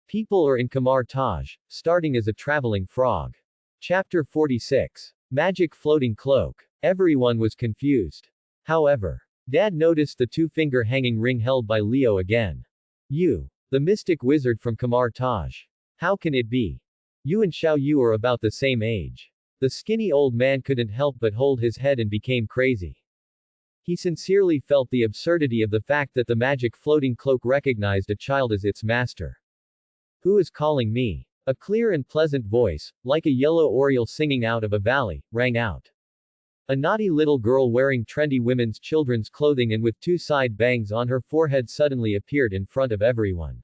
People are in Kamar-Taj, starting as a traveling frog. Chapter 46. Magic Floating Cloak. Everyone was confused. However, Dad noticed the two-finger hanging ring held by Leo again. You. The mystic wizard from Kamar-Taj. How can it be? You and Xiao Yu are about the same age. The skinny old man couldn't help but hold his head and became crazy. He sincerely felt the absurdity of the fact that the magic floating cloak recognized a child as its master. Who is calling me? A clear and pleasant voice, like a yellow oriole singing out of a valley, rang out. A naughty little girl wearing trendy women's children's clothing and with two side bangs on her forehead suddenly appeared in front of everyone.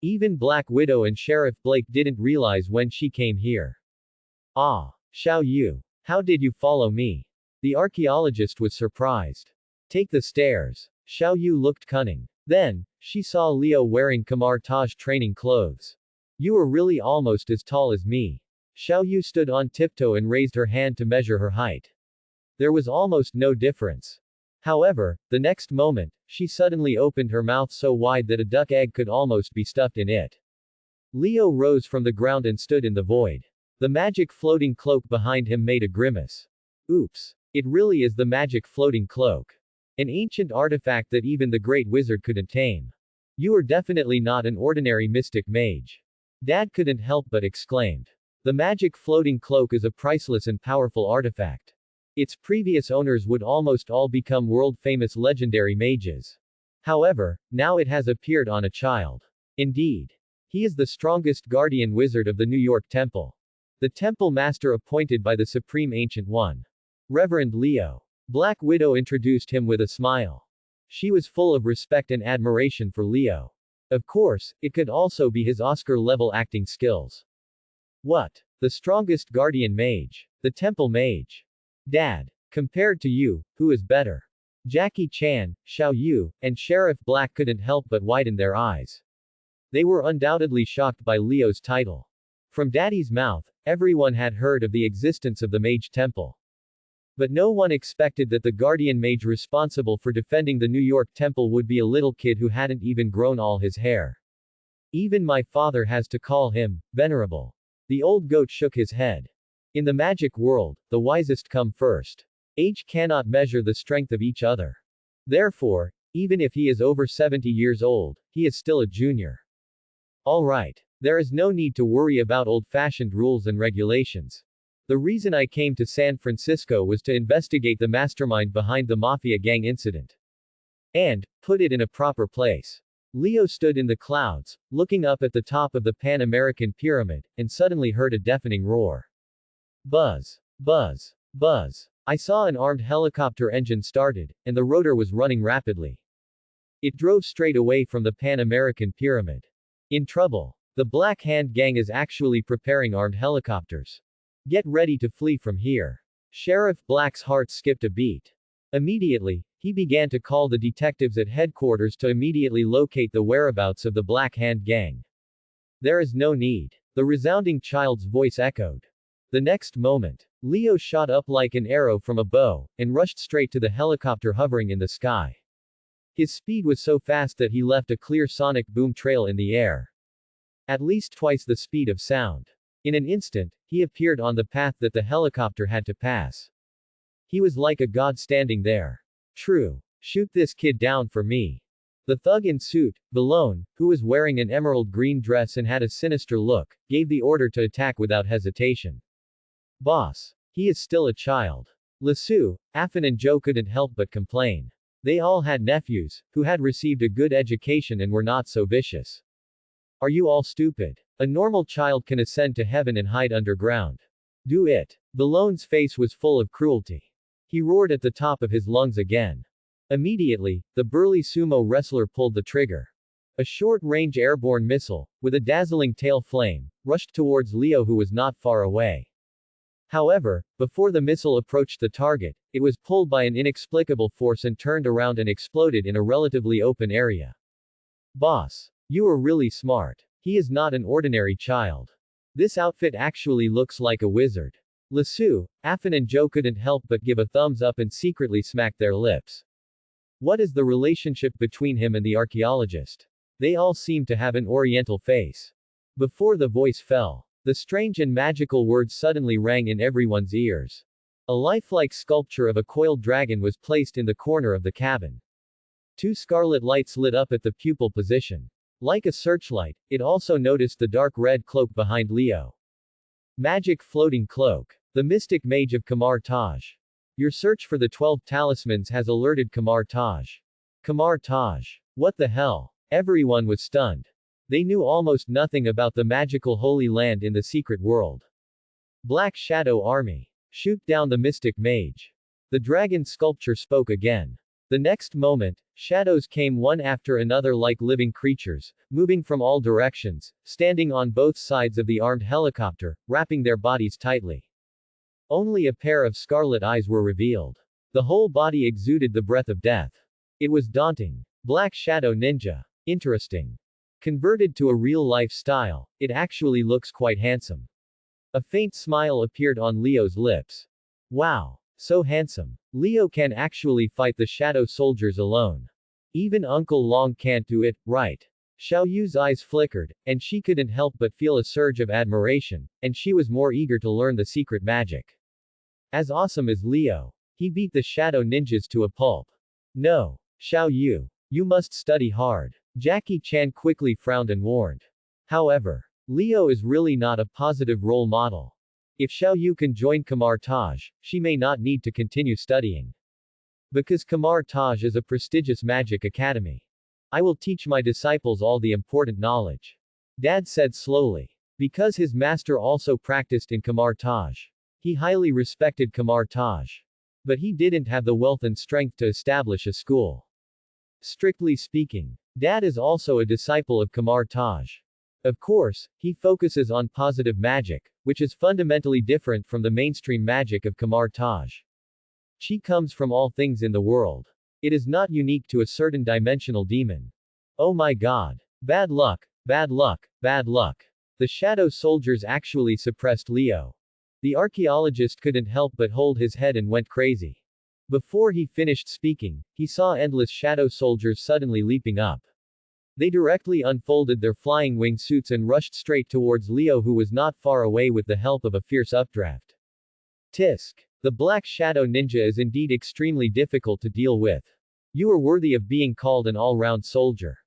Even Black Widow and Sheriff Blake didn't realize when she came here. Ah, Xiao Yu. How did you follow me? The archaeologist was surprised. Take the stairs. Xiao Yu looked cunning. Then, she saw Leo wearing Kamar-Taj training clothes. You are really almost as tall as me. Xiao Yu stood on tiptoe and raised her hand to measure her height. There was almost no difference. However, the next moment, she suddenly opened her mouth so wide that a duck egg could almost be stuffed in it. Leo rose from the ground and stood in the void. The magic floating cloak behind him made a grimace. Oops. It really is the magic floating cloak. An ancient artifact that even the great wizard couldn't tame. You are definitely not an ordinary mystic mage. Dad couldn't help but exclaimed. The magic floating cloak is a priceless and powerful artifact. Its previous owners would almost all become world-famous legendary mages. However, now it has appeared on a child. Indeed. He is the strongest guardian wizard of the New York Temple. The temple master appointed by the Supreme Ancient One. Reverend Leo. Black Widow introduced him with a smile. She was full of respect and admiration for Leo. Of course, it could also be his Oscar-level acting skills. What? The strongest guardian mage. The temple mage. Dad. Compared to you, who is better? Jackie Chan, Xiao Yu, and Sheriff Black couldn't help but widen their eyes. They were undoubtedly shocked by Leo's title. From Daddy's mouth, everyone had heard of the existence of the Mage Temple. But no one expected that the guardian mage responsible for defending the New York Temple would be a little kid who hadn't even grown all his hair. Even my father has to call him venerable. The old goat shook his head. In the magic world, the wisest come first. Age cannot measure the strength of each other. Therefore, even if he is over 70 years old, he is still a junior. All right. There is no need to worry about old-fashioned rules and regulations. The reason I came to San Francisco was to investigate the mastermind behind the Mafia gang incident. And, put it in a proper place. Leo stood in the clouds, looking up at the top of the Pan American Pyramid, and suddenly heard a deafening roar. Buzz. Buzz. Buzz. I saw an armed helicopter engine started, and the rotor was running rapidly. It drove straight away from the Pan American Pyramid. In trouble. The Black Hand Gang is actually preparing armed helicopters. Get ready to flee from here. Sheriff Black's heart skipped a beat. Immediately, he began to call the detectives at headquarters to immediately locate the whereabouts of the Black Hand Gang. There is no need. The resounding child's voice echoed. The next moment, Leo shot up like an arrow from a bow, and rushed straight to the helicopter hovering in the sky. His speed was so fast that he left a clear sonic boom trail in the air. At least twice the speed of sound. In an instant, he appeared on the path that the helicopter had to pass. He was like a god standing there. True. Shoot this kid down for me. The thug in suit, Balone, who was wearing an emerald green dress and had a sinister look, gave the order to attack without hesitation. Boss. He is still a child. Lasu, Affan and Joe couldn't help but complain. They all had nephews, who had received a good education and were not so vicious. Are you all stupid? A normal child can ascend to heaven and hide underground. Do it. Balone's face was full of cruelty. He roared at the top of his lungs again. Immediately, the burly sumo wrestler pulled the trigger. A short-range airborne missile, with a dazzling tail flame, rushed towards Leo who was not far away. However, before the missile approached the target, it was pulled by an inexplicable force and turned around and exploded in a relatively open area. Boss. You are really smart. He is not an ordinary child. This outfit actually looks like a wizard. Lasu, Affan and Joe couldn't help but give a thumbs up and secretly smacked their lips. What is the relationship between him and the archaeologist? They all seem to have an oriental face. Before the voice fell, the strange and magical words suddenly rang in everyone's ears. A lifelike sculpture of a coiled dragon was placed in the corner of the cabin. Two scarlet lights lit up at the pupil position. Like a searchlight, it also noticed the dark red cloak behind Leo. Magic floating cloak. The mystic mage of Kamar-Taj. Your search for the 12 talismans has alerted Kamar-Taj. Kamar-Taj. What the hell? Everyone was stunned. They knew almost nothing about the magical Holy Land in the secret world. Black Shadow Army. Shoot down the mystic mage. The dragon sculpture spoke again. The next moment, shadows came one after another like living creatures, moving from all directions, standing on both sides of the armed helicopter, wrapping their bodies tightly. Only a pair of scarlet eyes were revealed. The whole body exuded the breath of death. It was daunting. Black Shadow Ninja. Interesting. Converted to a real-life style, it actually looks quite handsome. A faint smile appeared on Leo's lips. Wow. So handsome. Leo can actually fight the shadow soldiers alone. Even Uncle Long can't do it, right? Xiao Yu's eyes flickered, and she couldn't help but feel a surge of admiration, and she was more eager to learn the secret magic. As awesome as Leo, he beat the shadow ninjas to a pulp. No. Xiao Yu. You must study hard. Jackie Chan quickly frowned and warned. However, Leo is really not a positive role model. If Xiao Yu can join Kamar-Taj, she may not need to continue studying. Because Kamar-Taj is a prestigious magic academy. I will teach my disciples all the important knowledge. Dad said slowly. Because his master also practiced in Kamar-Taj. He highly respected Kamar-Taj. But he didn't have the wealth and strength to establish a school. Strictly speaking, Dad is also a disciple of Kamar-Taj. Of course, he focuses on positive magic, which is fundamentally different from the mainstream magic of Kamar-Taj. Chi comes from all things in the world. It is not unique to a certain dimensional demon. Oh my god. Bad luck, bad luck, bad luck. The shadow soldiers actually suppressed Leo. The archaeologist couldn't help but hold his head and went crazy. Before he finished speaking, he saw endless shadow soldiers suddenly leaping up. They directly unfolded their flying wingsuits and rushed straight towards Leo, who was not far away, with the help of a fierce updraft. Tisk. The Black Shadow Ninja is indeed extremely difficult to deal with. You are worthy of being called an all-round soldier.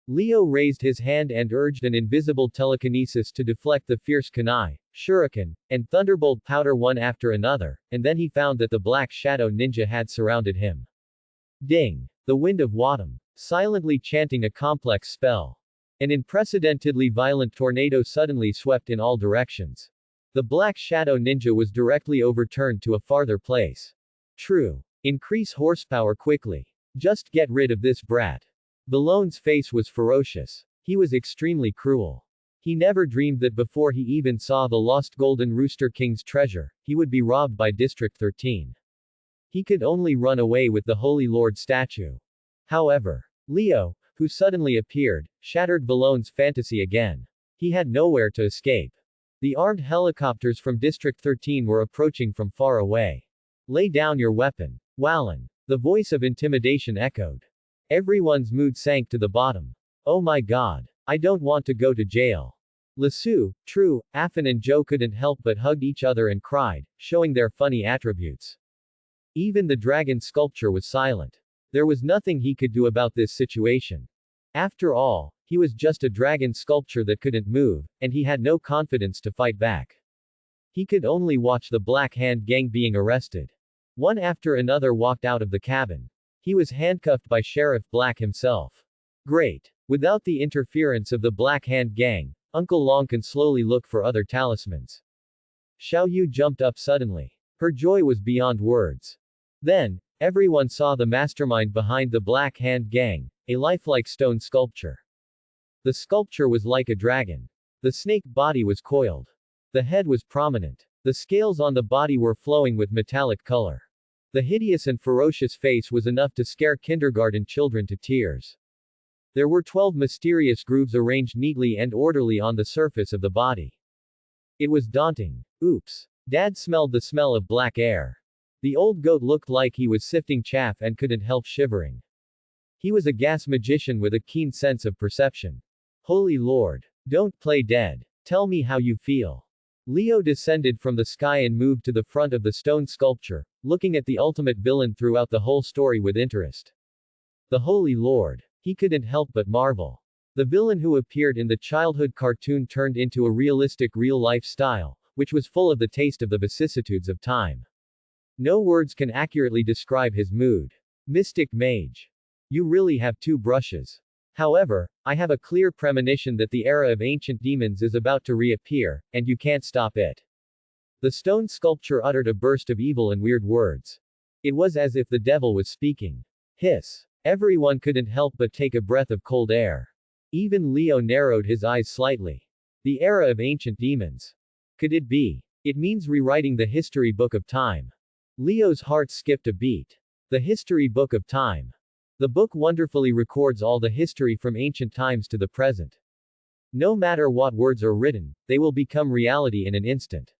Leo raised his hand and urged an invisible telekinesis to deflect the fierce kunai, shuriken, and thunderbolt powder one after another, and then he found that the Black Shadow Ninja had surrounded him. Ding! The Wind of Wadam. Silently chanting a complex spell. An unprecedentedly violent tornado suddenly swept in all directions. The Black Shadow Ninja was directly overturned to a farther place. True. Increase horsepower quickly. Just get rid of this brat. Ballone's face was ferocious. He was extremely cruel. He never dreamed that before he even saw the lost Golden Rooster King's treasure, he would be robbed by District 13. He could only run away with the Holy Lord statue. However, Leo, who suddenly appeared, shattered Ballone's fantasy again. He had nowhere to escape. The armed helicopters from District 13 were approaching from far away. Lay down your weapon. Wallen. The voice of intimidation echoed. Everyone's mood sank to the bottom. Oh my god. I don't want to go to jail. Lasu, True, Affan and Joe couldn't help but hugged each other and cried, showing their funny attributes. Even the dragon sculpture was silent. There was nothing he could do about this situation. After all, he was just a dragon sculpture that couldn't move, and he had no confidence to fight back. He could only watch the Black Hand Gang being arrested. One after another walked out of the cabin. He was handcuffed by Sheriff Black himself. Great. Without the interference of the Black Hand Gang, Uncle Long can slowly look for other talismans. Xiao Yu jumped up suddenly. Her joy was beyond words. Then, everyone saw the mastermind behind the Black Hand Gang, a lifelike stone sculpture. The sculpture was like a dragon. The snake body was coiled. The head was prominent. The scales on the body were flowing with metallic color. The hideous and ferocious face was enough to scare kindergarten children to tears. There were 12 mysterious grooves arranged neatly and orderly on the surface of the body. It was daunting. Oops. Dad smelled the smell of black air. The old goat looked like he was sifting chaff and couldn't help shivering. He was a gas magician with a keen sense of perception. Holy Lord. Don't play dead. Tell me how you feel. Leo descended from the sky and moved to the front of the stone sculpture, looking at the ultimate villain throughout the whole story with interest. The Holy Lord. He couldn't help but marvel. The villain who appeared in the childhood cartoon turned into a realistic real-life style, which was full of the taste of the vicissitudes of time. No words can accurately describe his mood. Mystic Mage. You really have two brushes. However, I have a clear premonition that the era of ancient demons is about to reappear, and you can't stop it. The stone sculpture uttered a burst of evil and weird words. It was as if the devil was speaking. Hiss. Everyone couldn't help but take a breath of cold air. Even Leo narrowed his eyes slightly. The era of ancient demons. Could it be? It means rewriting the history book of time. Leo's heart skipped a beat. The history book of time. The book wonderfully records all the history from ancient times to the present. No matter what words are written, they will become reality in an instant.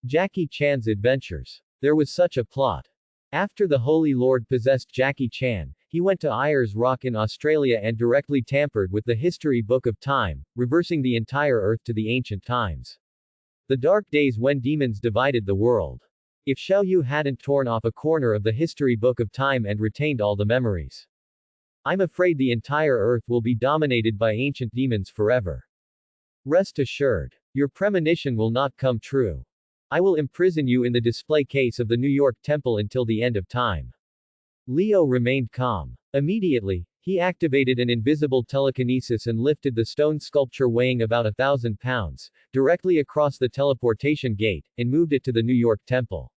Jackie Chan's adventures. There was such a plot. After the Holy Lord possessed Jackie Chan, he went to Ayers Rock in Australia and directly tampered with the history book of time, reversing the entire Earth to the ancient times. The dark days when demons divided the world. If Xiao Yu hadn't torn off a corner of the history book of time and retained all the memories, I'm afraid the entire Earth will be dominated by ancient demons forever. Rest assured, your premonition will not come true. I will imprison you in the display case of the New York Temple until the end of time. Leo remained calm. Immediately, he activated an invisible telekinesis and lifted the stone sculpture weighing about 1,000 pounds, directly across the teleportation gate, and moved it to the New York Temple.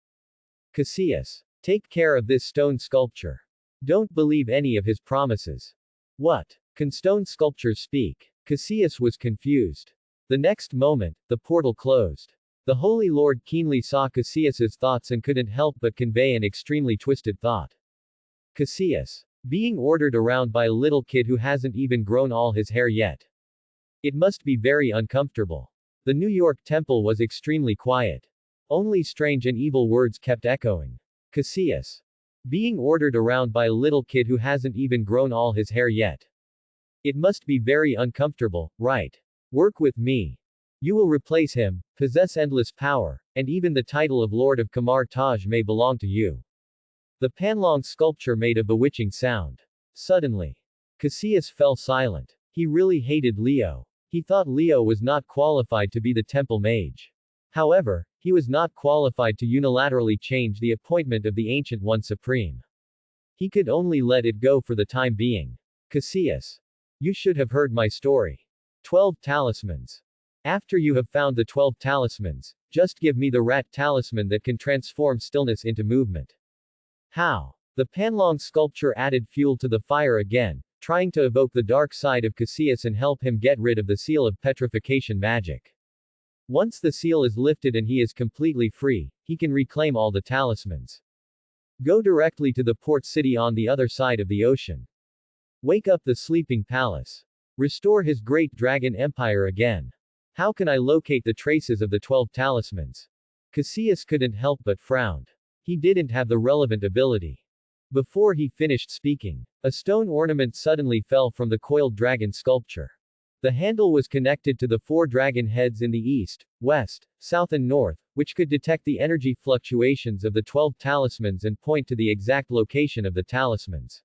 Cassius. Take care of this stone sculpture. Don't believe any of his promises. What? Can stone sculptures speak? Cassius was confused. The next moment, the portal closed. The Holy Lord keenly saw Cassius's thoughts and couldn't help but convey an extremely twisted thought. Cassius. Being ordered around by a little kid who hasn't even grown all his hair yet. It must be very uncomfortable. The New York Temple was extremely quiet. Only strange and evil words kept echoing. Cassius. Being ordered around by a little kid who hasn't even grown all his hair yet. It must be very uncomfortable, right? Work with me. You will replace him, possess endless power, and even the title of Lord of Kamar-Taj may belong to you. The panlong sculpture made a bewitching sound. Suddenly, Cassius fell silent. He really hated Leo. He thought Leo was not qualified to be the temple mage. However, he was not qualified to unilaterally change the appointment of the Ancient One Supreme. He could only let it go for the time being. Cassius. You should have heard my story. 12 talismans. After you have found the 12 talismans, just give me the rat talisman that can transform stillness into movement. How? The panlong sculpture added fuel to the fire again, trying to evoke the dark side of Cassius and help him get rid of the seal of petrification magic. Once the seal is lifted and he is completely free, he can reclaim all the talismans. Go directly to the port city on the other side of the ocean. Wake up the sleeping palace. Restore his great dragon empire again. How can I locate the traces of the 12 talismans? Cassius couldn't help but frowned. He didn't have the relevant ability. Before he finished speaking, a stone ornament suddenly fell from the coiled dragon sculpture. The handle was connected to the 4 dragon heads in the east, west, south and north, which could detect the energy fluctuations of the 12 talismans and point to the exact location of the talismans.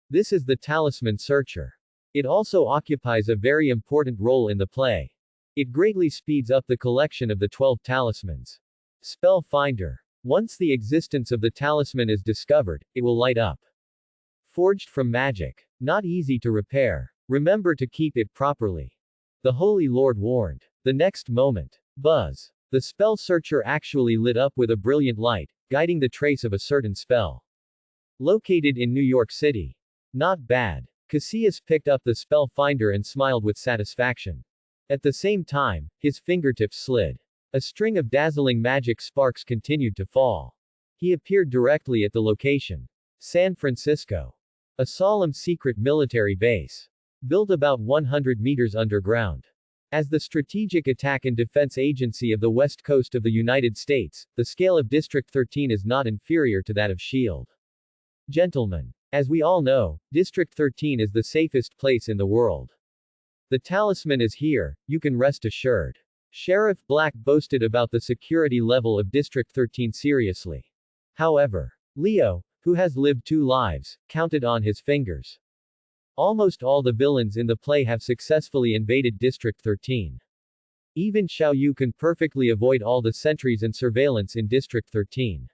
This is the talisman searcher. It also occupies a very important role in the play. It greatly speeds up the collection of the 12 talismans. Spell Finder. Once the existence of the talisman is discovered, it will light up. Forged from magic. Not easy to repair. Remember to keep it properly. The Holy Lord warned. The next moment. Buzz. The spell searcher actually lit up with a brilliant light, guiding the trace of a certain spell. Located in New York City. Not bad. Cassius picked up the spell finder and smiled with satisfaction. At the same time, his fingertips slid. A string of dazzling magic sparks continued to fall. He appeared directly at the location. San Francisco. A solemn secret military base. Built about 100 meters underground. As the Strategic Attack and Defense Agency of the West Coast of the United States, the scale of District 13 is not inferior to that of SHIELD. Gentlemen. As we all know, District 13 is the safest place in the world. The talisman is here, you can rest assured. Sheriff Black boasted about the security level of District 13 seriously. However, Leo, who has lived 2 lives, counted on his fingers. Almost all the villains in the play have successfully invaded District 13. Even Xiao Yu can perfectly avoid all the sentries and surveillance in District 13.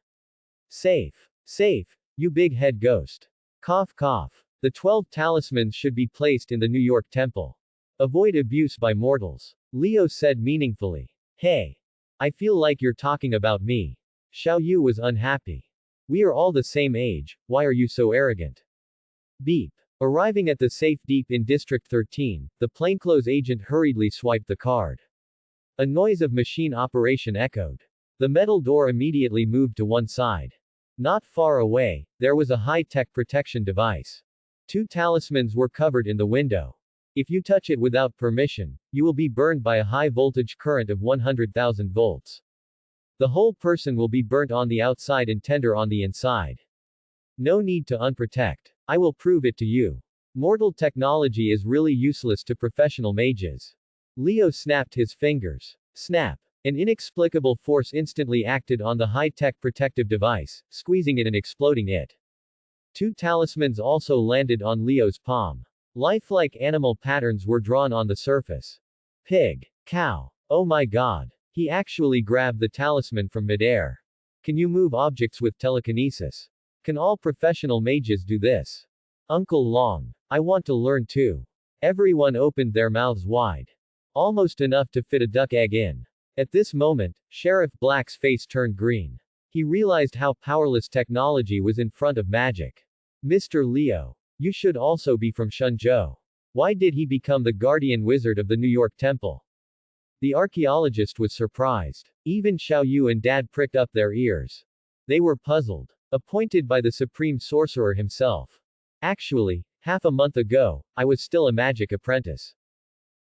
Safe. Safe, you big head ghost. Cough cough. The 12 talismans should be placed in the New York Temple. Avoid abuse by mortals. Leo said meaningfully. Hey. I feel like you're talking about me. Xiao Yu was unhappy. We are all the same age, why are you so arrogant? Beep. Arriving at the safe deep in District 13, the plainclothes agent hurriedly swiped the card. A noise of machine operation echoed. The metal door immediately moved to one side. Not far away, there was a high-tech protection device. 2 talismans were covered in the window. If you touch it without permission, you will be burned by a high-voltage current of 100,000 volts. The whole person will be burnt on the outside and tender on the inside. No need to unprotect. I will prove it to you. Mortal technology is really useless to professional mages. Leo snapped his fingers. Snap. An inexplicable force instantly acted on the high-tech protective device, squeezing it and exploding it. 2 talismans also landed on Leo's palm. Lifelike animal patterns were drawn on the surface. Pig. Cow. Oh my god. He actually grabbed the talisman from midair. Can you move objects with telekinesis? Can all professional mages do this? Uncle Long. I want to learn too. Everyone opened their mouths wide. Almost enough to fit a duck egg in. At this moment, Sheriff Black's face turned green. He realized how powerless technology was in front of magic. Mr. Leo. You should also be from Shenzhou. Why did he become the guardian wizard of the New York Temple? The archaeologist was surprised. Even Xiao Yu and Dad pricked up their ears. They were puzzled. Appointed by the supreme sorcerer himself. Actually, half a month ago, I was still a magic apprentice.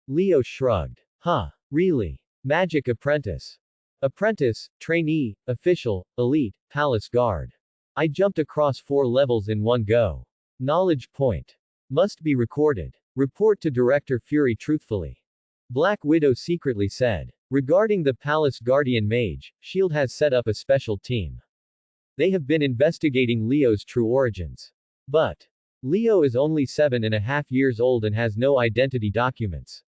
Leo shrugged. Huh, really? Magic apprentice. Apprentice, trainee, official, elite, palace guard. I jumped across 4 levels in one go. Knowledge point. Must be recorded. Report to Director Fury truthfully. Black Widow secretly said. Regarding the Palace Guardian Mage, S.H.I.E.L.D. has set up a special team. They have been investigating Leo's true origins. But Leo is only 7.5 years old and has no identity documents.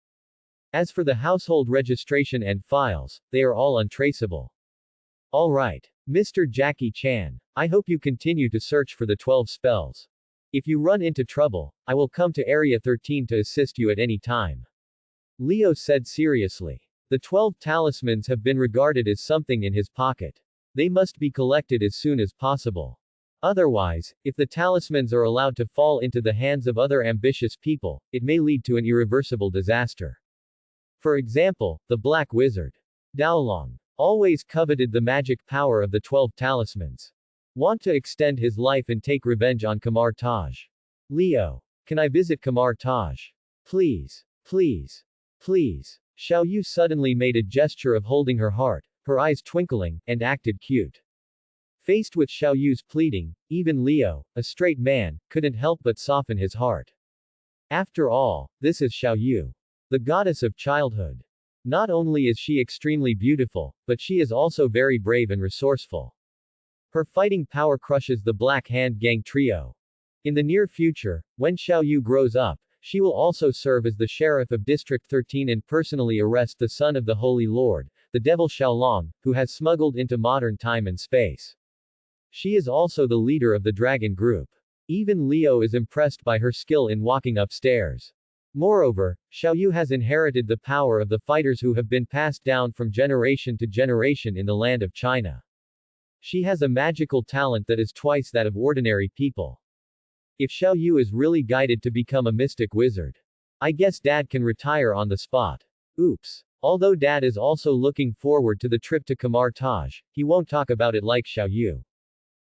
As for the household registration and files, they are all untraceable. Alright. Mr. Jackie Chan. I hope you continue to search for the 12 spells. If you run into trouble, I will come to Area 13 to assist you at any time. Leo said seriously. The 12 talismans have been regarded as something in his pocket. They must be collected as soon as possible. Otherwise, if the talismans are allowed to fall into the hands of other ambitious people, it may lead to an irreversible disaster. For example, the Black Wizard. Daolong always coveted the magic power of the 12 talismans. Want to extend his life and take revenge on Kamar-Taj. Leo. Can I visit Kamar-Taj? Please. Please. Please. Xiao Yu suddenly made a gesture of holding her heart, her eyes twinkling, and acted cute. Faced with Xiao Yu's pleading, even Leo, a straight man, couldn't help but soften his heart. After all, this is Xiao Yu. The goddess of childhood. Not only is she extremely beautiful, but she is also very brave and resourceful. Her fighting power crushes the Black Hand Gang trio. In the near future, when Xiao Yu grows up, she will also serve as the sheriff of District 13 and personally arrest the son of the Holy Lord, the devil Xiaolong, who has smuggled into modern time and space. She is also the leader of the Dragon Group. Even Leo is impressed by her skill in walking upstairs. Moreover, Xiao Yu has inherited the power of the fighters who have been passed down from generation to generation in the land of China. She has a magical talent that is twice that of ordinary people. If Xiao Yu is really guided to become a mystic wizard, I guess Dad can retire on the spot. Oops. Although Dad is also looking forward to the trip to Kamar-Taj, he won't talk about it like Xiao Yu.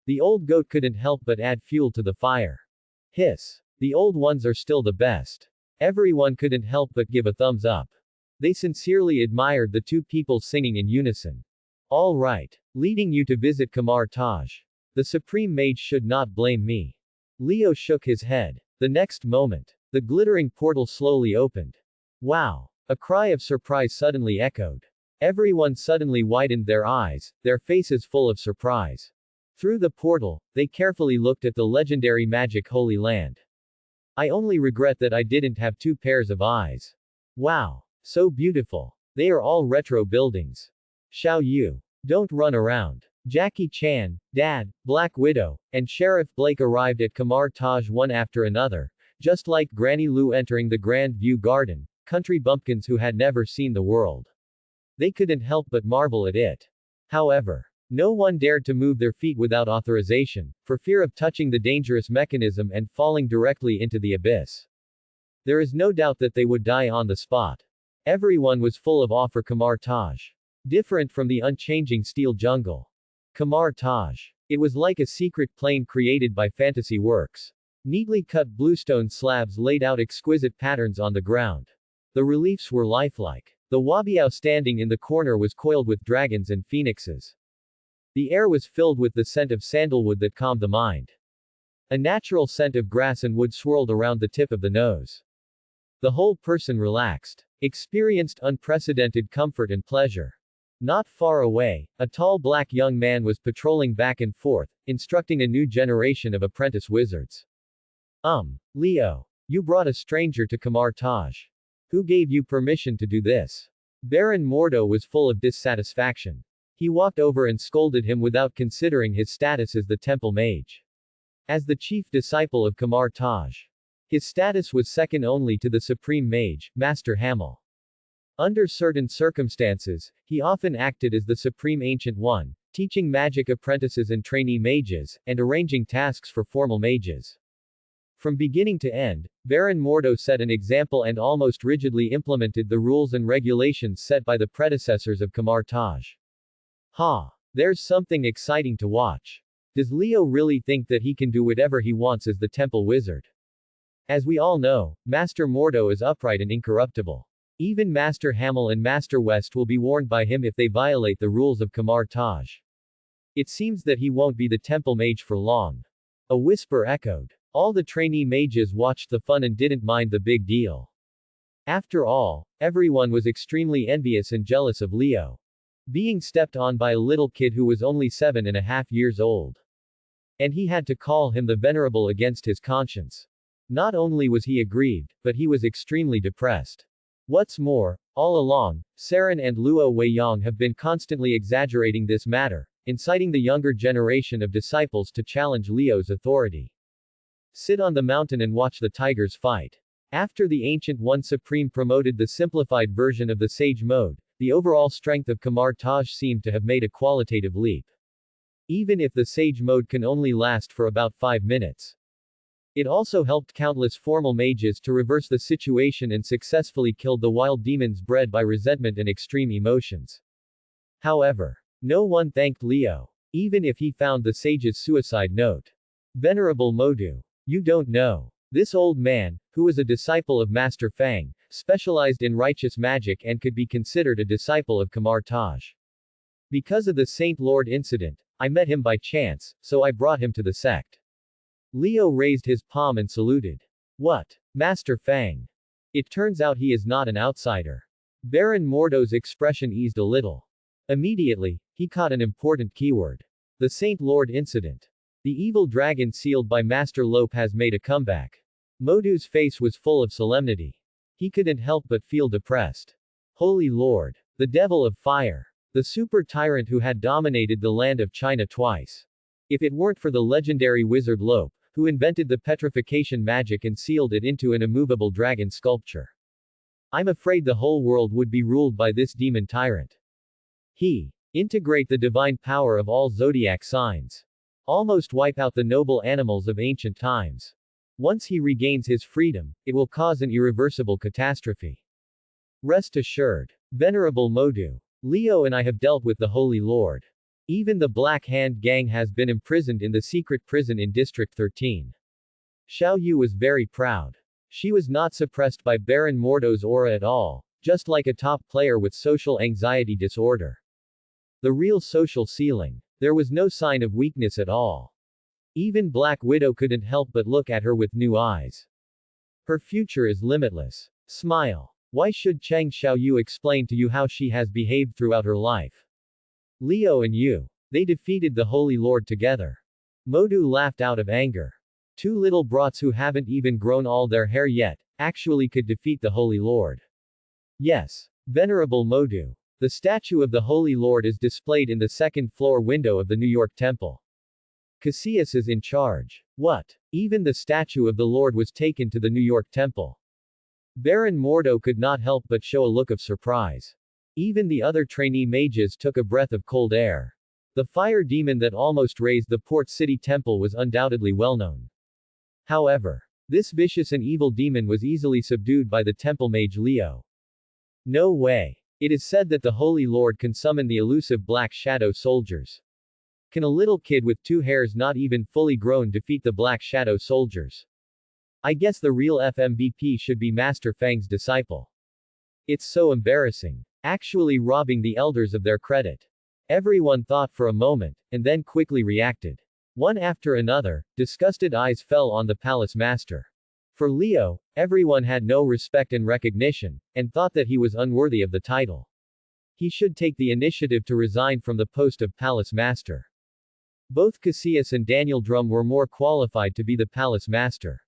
The old goat couldn't help but add fuel to the fire. Hiss. The old ones are still the best. Everyone couldn't help but give a thumbs up. They sincerely admired the 2 people singing in unison. All right. Leading you to visit Kamar-Taj. The Supreme Mage should not blame me. Leo shook his head. The next moment, the glittering portal slowly opened. Wow! A cry of surprise suddenly echoed. Everyone suddenly widened their eyes, their faces full of surprise. Through the portal, they carefully looked at the legendary magic Holy Land. I only regret that I didn't have two pairs of eyes. Wow. So beautiful. They are all retro buildings. Xiao Yu. Don't run around. Jackie Chan, Dad, Black Widow, and Sheriff Blake arrived at Kamar-Taj one after another, just like Granny Lou entering the Grand View Garden, country bumpkins who had never seen the world. They couldn't help but marvel at it. However, no one dared to move their feet without authorization, for fear of touching the dangerous mechanism and falling directly into the abyss. There is no doubt that they would die on the spot. Everyone was full of awe for Kamar-Taj. Different from the unchanging steel jungle. Kamar-Taj. It was like a secret plane created by fantasy works. Neatly cut bluestone slabs laid out exquisite patterns on the ground. The reliefs were lifelike. The wabiao standing in the corner was coiled with dragons and phoenixes. The air was filled with the scent of sandalwood that calmed the mind. A natural scent of grass and wood swirled around the tip of the nose. The whole person relaxed, experienced unprecedented comfort and pleasure. Not far away, a tall black young man was patrolling back and forth, instructing a new generation of apprentice wizards. Leo. You brought a stranger to Kamar-Taj. Who gave you permission to do this? Baron Mordo was full of dissatisfaction. He walked over and scolded him without considering his status as the temple mage. As the chief disciple of Kamar-Taj, his status was second only to the supreme mage, Master Hamel. Under certain circumstances, he often acted as the supreme ancient one, teaching magic apprentices and trainee mages, and arranging tasks for formal mages. From beginning to end, Baron Mordo set an example and almost rigidly implemented the rules and regulations set by the predecessors of Kamar-Taj. There's something exciting to watch. Does Leo really think that he can do whatever he wants as the temple wizard? As we all know, Master Mordo is upright and incorruptible. Even Master Hamel and Master West will be warned by him if they violate the rules of Kamar-Taj. It seems that he won't be the temple mage for long. A whisper echoed. All the trainee mages watched the fun and didn't mind the big deal. After all, everyone was extremely envious and jealous of Leo. Being stepped on by a little kid who was only 7.5 years old. And he had to call him the Venerable against his conscience. Not only was he aggrieved, but he was extremely depressed. What's more, all along, Saren and Luo Weiyang have been constantly exaggerating this matter, inciting the younger generation of disciples to challenge Leo's authority. Sit on the mountain and watch the tigers fight. After the Ancient One Supreme promoted the simplified version of the Sage mode, the overall strength of Kamar-Taj seemed to have made a qualitative leap. Even if the Sage mode can only last for about 5 minutes. It also helped countless formal mages to reverse the situation and successfully killed the wild demons bred by resentment and extreme emotions. However, no one thanked Leo, even if he found the sage's suicide note. Venerable Modu. You don't know. This old man, who was a disciple of Master Fang, specialized in righteous magic and could be considered a disciple of Kamar-Taj. Because of the Saint Lord incident, I met him by chance, so I brought him to the sect. Leo raised his palm and saluted. What? Master Fang. It turns out he is not an outsider. Baron Mordo's expression eased a little. Immediately, he caught an important keyword. The Saint Lord incident. The evil dragon sealed by Master Lope has made a comeback. Modu's face was full of solemnity. He couldn't help but feel depressed. Holy Lord. The devil of fire. The super tyrant who had dominated the land of China twice. If it weren't for the legendary wizard Lope, who invented the petrification magic and sealed it into an immovable dragon sculpture. I'm afraid the whole world would be ruled by this demon tyrant. He integrate the divine power of all zodiac signs. Almost wipe out the noble animals of ancient times. Once he regains his freedom, it will cause an irreversible catastrophe. Rest assured. Venerable Modu. Leo and I have dealt with the Holy Lord. Even the Black Hand Gang has been imprisoned in the secret prison in District 13. Xiao Yu was very proud. She was not suppressed by Baron Mordo's aura at all, just like a top player with social anxiety disorder. The real social ceiling. There was no sign of weakness at all. Even Black Widow couldn't help but look at her with new eyes. Her future is limitless. Smile. Why should Cheng Xiaoyu explain to you how she has behaved throughout her life? Leo and you. They defeated the Holy Lord together. Modu laughed out of anger. Two little brats who haven't even grown all their hair yet, actually could defeat the Holy Lord. Yes. Venerable Modu. The statue of the Holy Lord is displayed in the second-floor window of the New York Temple. Cassius is in charge. What? Even the statue of the Lord was taken to the New York Temple. Baron Mordo could not help but show a look of surprise. Even the other trainee mages took a breath of cold air. The fire demon that almost razed the Port City Temple was undoubtedly well known. However, this vicious and evil demon was easily subdued by the temple mage Leo. No way. It is said that the Holy Lord can summon the elusive Black Shadow soldiers. Can a little kid with 2 hairs not even fully grown defeat the Black Shadow soldiers? I guess the real FMVP should be Master Fang's disciple. It's so embarrassing. Actually robbing the elders of their credit. Everyone thought for a moment, and then quickly reacted. One after another, disgusted eyes fell on the palace master. For Leo, everyone had no respect and recognition, and thought that he was unworthy of the title. He should take the initiative to resign from the post of palace master. Both Cassius and Daniel Drum were more qualified to be the palace master.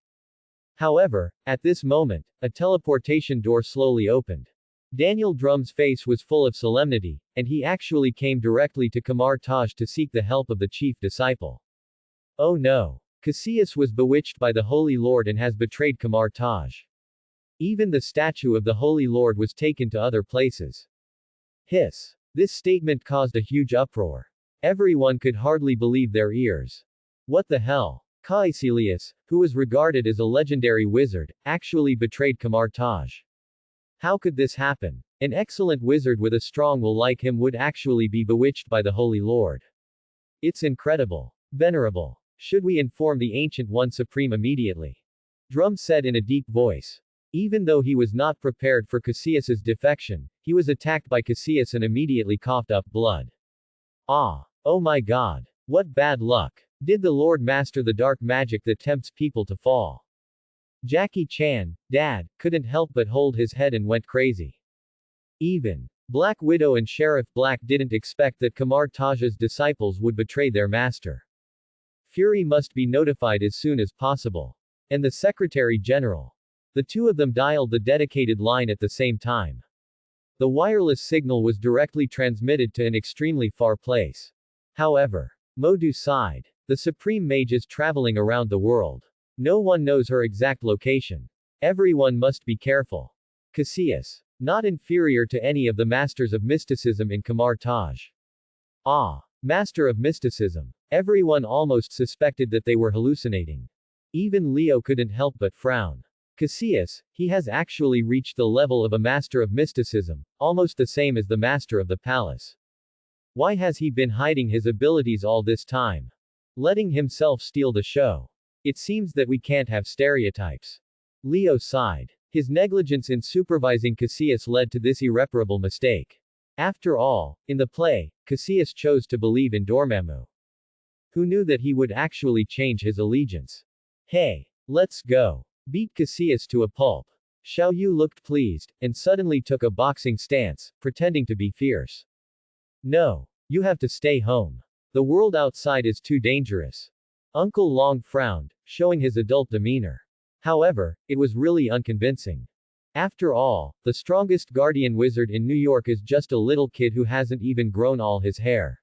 However, at this moment, a teleportation door slowly opened. Daniel Drum's face was full of solemnity, and he actually came directly to Kamar-Taj to seek the help of the chief disciple. Oh no. Cassius was bewitched by the Holy Lord and has betrayed Kamar-Taj. Even the statue of the Holy Lord was taken to other places. Hiss. This statement caused a huge uproar. Everyone could hardly believe their ears. What the hell? Caecilius, who was regarded as a legendary wizard, actually betrayed Kamar-Taj. How could this happen? An excellent wizard with a strong will like him would actually be bewitched by the Holy Lord. It's incredible. Venerable. Should we inform the Ancient One Supreme immediately? Drum said in a deep voice. Even though he was not prepared for Cassius's defection, he was attacked by Cassius and immediately coughed up blood. Ah. Oh my god. What bad luck. Did the Lord master the dark magic that tempts people to fall? Jackie Chan, Dad, couldn't help but hold his head and went crazy. Even Black Widow and Sheriff Black didn't expect that Kamar-Taj's disciples would betray their master. Fury must be notified as soon as possible. And the Secretary General. The two of them dialed the dedicated line at the same time. The wireless signal was directly transmitted to an extremely far place. However, Modu sighed. The Supreme Mage is traveling around the world. No one knows her exact location. Everyone must be careful. Cassius. Not inferior to any of the masters of mysticism in Kamar-Taj. Ah. Master of mysticism. Everyone almost suspected that they were hallucinating. Even Leo couldn't help but frown. Cassius, he has actually reached the level of a master of mysticism, almost the same as the master of the palace. Why has he been hiding his abilities all this time? Letting himself steal the show. It seems that we can't have stereotypes. Leo sighed. His negligence in supervising Cassius led to this irreparable mistake. After all, in the play, Cassius chose to believe in Dormammu. Who knew that he would actually change his allegiance? Hey, let's go. Beat Cassius to a pulp. Xiaoyu looked pleased, and suddenly took a boxing stance, pretending to be fierce. No. You have to stay home. The world outside is too dangerous. Uncle Long frowned, showing his adult demeanor. However, it was really unconvincing. After all, the strongest guardian wizard in New York is just a little kid who hasn't even grown all his hair.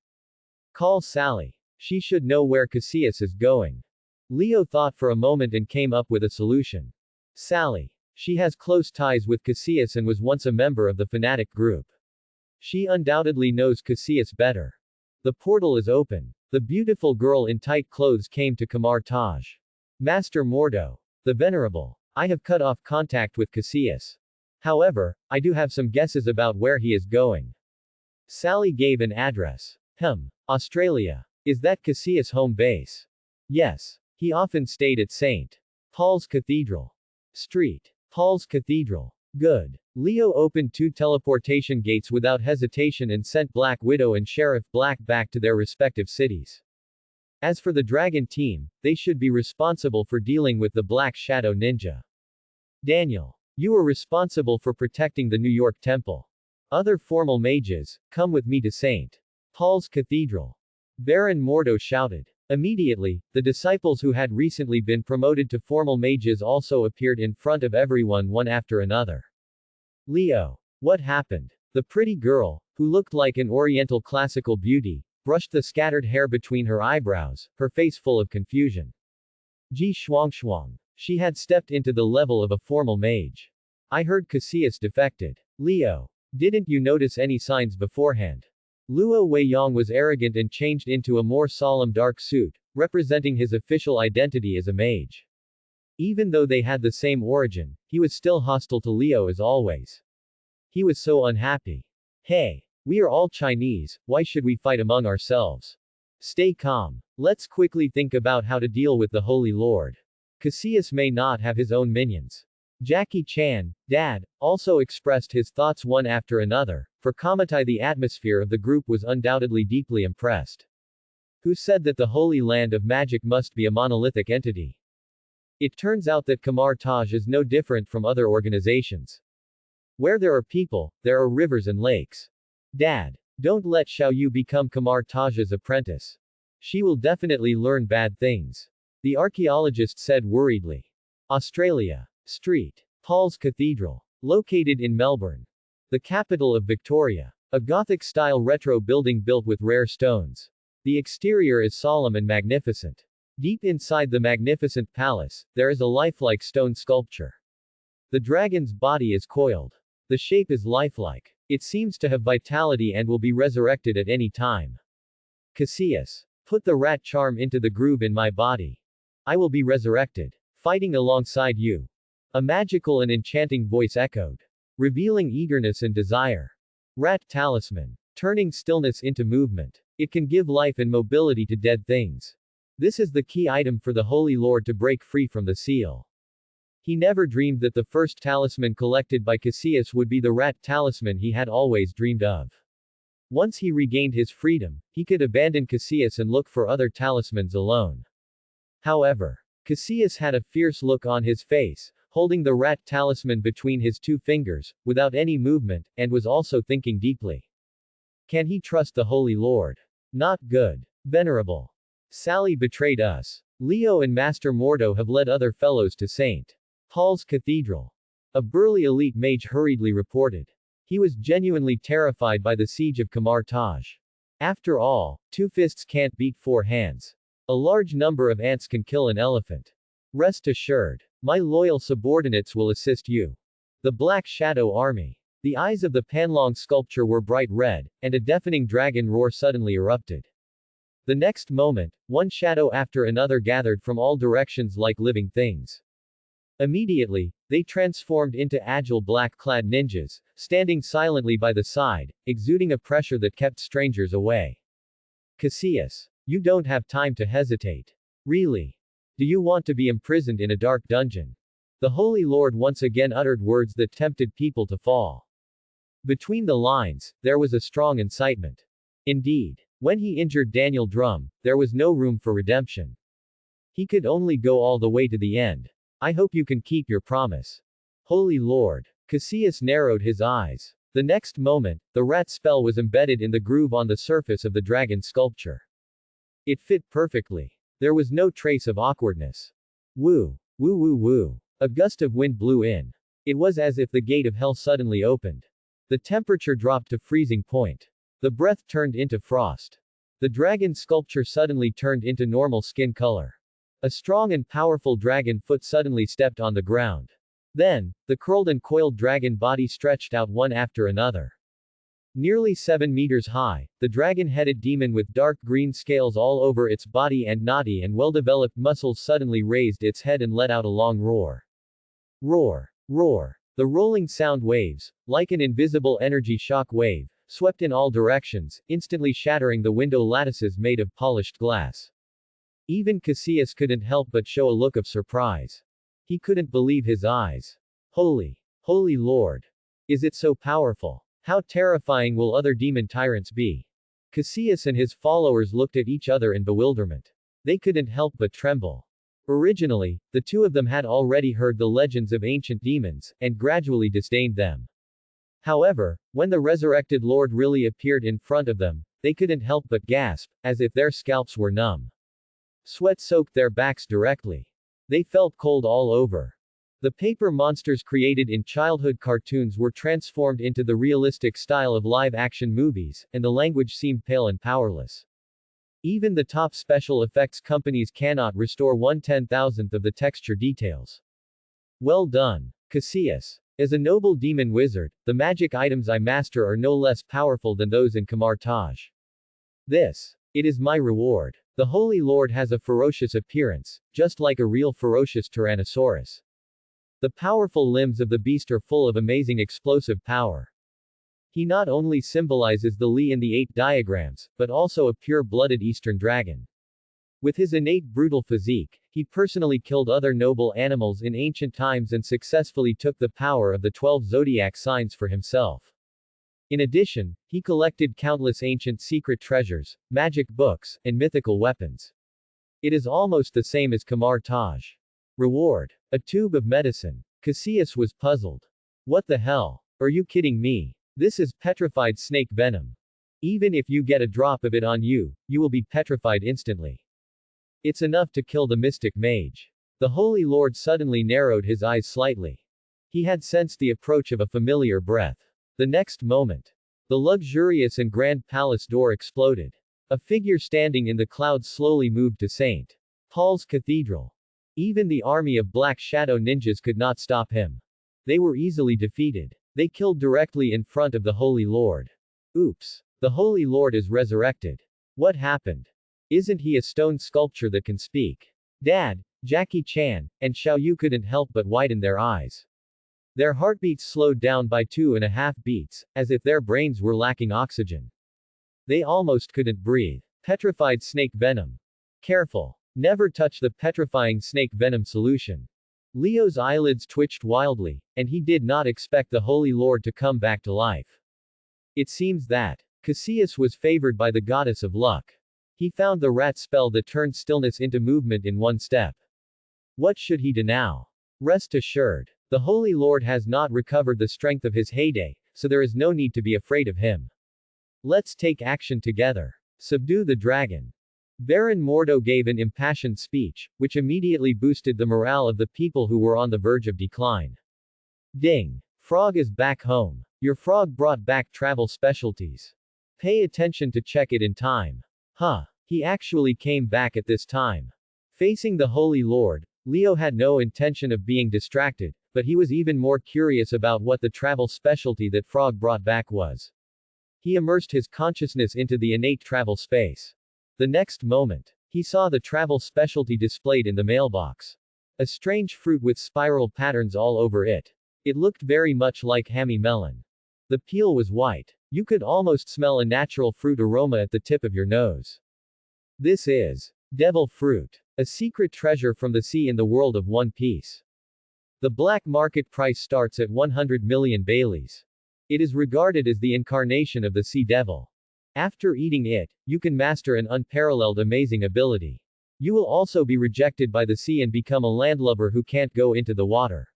Call Sally. She should know where Cassius is going. Leo thought for a moment and came up with a solution. Sally. She has close ties with Cassius and was once a member of the fanatic group. She undoubtedly knows Cassius better. The portal is open. The beautiful girl in tight clothes came to Kamar-Taj. Master Mordo. The Venerable. I have cut off contact with Cassius. However, I do have some guesses about where he is going. Sally gave an address. Australia. Is that Cassius' home base? Yes. He often stayed at St. Paul's Cathedral. Street. Paul's Cathedral. Good. Leo opened 2 teleportation gates without hesitation and sent Black Widow and Sheriff Black back to their respective cities. As for the Dragon team, they should be responsible for dealing with the Black Shadow Ninja. Daniel. You are responsible for protecting the New York Temple. Other formal mages, come with me to St. Paul's Cathedral. Baron Mordo shouted. Immediately, the disciples who had recently been promoted to formal mages also appeared in front of everyone one after another. Leo. What happened? The pretty girl, who looked like an oriental classical beauty, brushed the scattered hair between her eyebrows, her face full of confusion. Ji Shuang. She had stepped into the level of a formal mage. I heard Cassius defected. Leo. Didn't you notice any signs beforehand? Luo Weiyong was arrogant and changed into a more solemn dark suit, representing his official identity as a mage. Even though they had the same origin, he was still hostile to Leo as always. He was so unhappy. Hey, we are all Chinese, why should we fight among ourselves? Stay calm. Let's quickly think about how to deal with the Holy Lord. Cassius may not have his own minions. Jackie Chan, Dad, also expressed his thoughts one after another. For Kamar-Taj, the atmosphere of the group was undoubtedly deeply impressed. Who said that the Holy Land of Magic must be a monolithic entity? It turns out that Kamar-Taj is no different from other organizations. Where there are people, there are rivers and lakes. Dad, don't let Xiao Yu become Kamar-Taj's apprentice. She will definitely learn bad things. The archaeologist said worriedly. Australia. St. Paul's Cathedral. Located in Melbourne. The capital of Victoria. A Gothic-style retro building built with rare stones. The exterior is solemn and magnificent. Deep inside the magnificent palace, there is a lifelike stone sculpture. The dragon's body is coiled. The shape is lifelike. It seems to have vitality and will be resurrected at any time. Cassius. Put the rat charm into the groove in my body. I will be resurrected. Fighting alongside you. A magical and enchanting voice echoed. Revealing eagerness and desire. Rat talisman. Turning stillness into movement. It can give life and mobility to dead things. This is the key item for the Holy Lord to break free from the seal. He never dreamed that the first talisman collected by Cassius would be the rat talisman he had always dreamed of. Once he regained his freedom, he could abandon Cassius and look for other talismans alone. However, Cassius had a fierce look on his face, holding the rat talisman between his two fingers, without any movement, and was also thinking deeply. Can he trust the Holy Lord? Not good. Venerable. Sally betrayed us. Leo and Master Mordo have led other fellows to St. Paul's Cathedral. A burly elite mage hurriedly reported. He was genuinely terrified by the siege of Kamar-Taj. After all, two fists can't beat four hands. A large number of ants can kill an elephant. Rest assured. My loyal subordinates will assist you. The Black Shadow Army. The eyes of the Panlong sculpture were bright red, and a deafening dragon roar suddenly erupted. The next moment, one shadow after another gathered from all directions like living things. Immediately, they transformed into agile black-clad ninjas, standing silently by the side, exuding a pressure that kept strangers away. Cassius. You don't have time to hesitate. Really? Do you want to be imprisoned in a dark dungeon? The Holy Lord once again uttered words that tempted people to fall. Between the lines, there was a strong incitement. Indeed, when he injured Daniel Drum, there was no room for redemption. He could only go all the way to the end. I hope you can keep your promise. Holy Lord. Cassius narrowed his eyes. The next moment, the rat spell was embedded in the groove on the surface of the dragon sculpture. It fit perfectly. There was no trace of awkwardness. Woo. Woo woo woo. A gust of wind blew in. It was as if the gate of hell suddenly opened. The temperature dropped to freezing point. The breath turned into frost. The dragon sculpture suddenly turned into normal skin color. A strong and powerful dragon foot suddenly stepped on the ground. Then, the curled and coiled dragon body stretched out one after another. Nearly 7 meters high, the dragon-headed demon with dark green scales all over its body and knotty and well-developed muscles suddenly raised its head and let out a long roar. Roar. Roar. The rolling sound waves, like an invisible energy shock wave, swept in all directions, instantly shattering the window lattices made of polished glass. Even Cassius couldn't help but show a look of surprise. He couldn't believe his eyes. Holy Lord. Is it so powerful? How terrifying will other demon tyrants be? Cassius and his followers looked at each other in bewilderment. They couldn't help but tremble. Originally, the two of them had already heard the legends of ancient demons, and gradually disdained them. However, when the resurrected Lord really appeared in front of them, they couldn't help but gasp, as if their scalps were numb. Sweat soaked their backs directly. They felt cold all over. The paper monsters created in childhood cartoons were transformed into the realistic style of live-action movies, and the language seemed pale and powerless. Even the top special effects companies cannot restore 1/10,000th of the texture details. Well done, Cassius. As a noble demon wizard, the magic items I master are no less powerful than those in Kamar-Taj. It is my reward. The Holy Lord has a ferocious appearance, just like a real ferocious Tyrannosaurus. The powerful limbs of the beast are full of amazing explosive power. He not only symbolizes the Li in the 8 diagrams, but also a pure-blooded Eastern dragon. With his innate brutal physique, he personally killed other noble animals in ancient times and successfully took the power of the 12 zodiac signs for himself. In addition, he collected countless ancient secret treasures, magic books, and mythical weapons. It is almost the same as Kamar-Taj. Reward: a tube of medicine. Cassius was puzzled. What the hell? Are you kidding me? This is petrified snake venom. Even if you get a drop of it on you, you will be petrified instantly. It's enough to kill the mystic mage. The Holy Lord suddenly narrowed his eyes slightly. He had sensed the approach of a familiar breath. The next moment, the luxurious and grand palace door exploded. A figure standing in the clouds slowly moved to St. Paul's Cathedral. Even the army of Black Shadow ninjas could not stop him. They were easily defeated. They killed directly in front of the Holy Lord. Oops. The Holy Lord is resurrected. What happened? Isn't he a stone sculpture that can speak? Dad, Jackie Chan, and Xiao Yu couldn't help but widen their eyes. Their heartbeats slowed down by 2.5 beats, as if their brains were lacking oxygen. They almost couldn't breathe. Petrified snake venom. Careful. Never touch the petrifying snake venom solution. Leo's eyelids twitched wildly, and he did not expect the Holy Lord to come back to life. It seems that Cassius was favored by the goddess of luck. He found the rat spell that turned stillness into movement in one step. What should he do now? Rest assured, the Holy Lord has not recovered the strength of his heyday, so there is no need to be afraid of him. Let's take action together. Subdue the dragon. Baron Mordo gave an impassioned speech, which immediately boosted the morale of the people who were on the verge of decline. Ding! Frog is back home. Your frog brought back travel specialties. Pay attention to check it in time. Huh. He actually came back at this time. Facing the Holy Lord, Leo had no intention of being distracted, but he was even more curious about what the travel specialty that Frog brought back was. He immersed his consciousness into the innate travel space. The next moment, he saw the travel specialty displayed in the mailbox. A strange fruit with spiral patterns all over it. It looked very much like hammy melon. The peel was white. You could almost smell a natural fruit aroma at the tip of your nose. This is devil fruit, a secret treasure from the sea in the world of One Piece. The black market price starts at 100 million Baileys. It is regarded as the incarnation of the sea devil. After eating it, you can master an unparalleled amazing ability. You will also be rejected by the sea and become a landlubber who can't go into the water.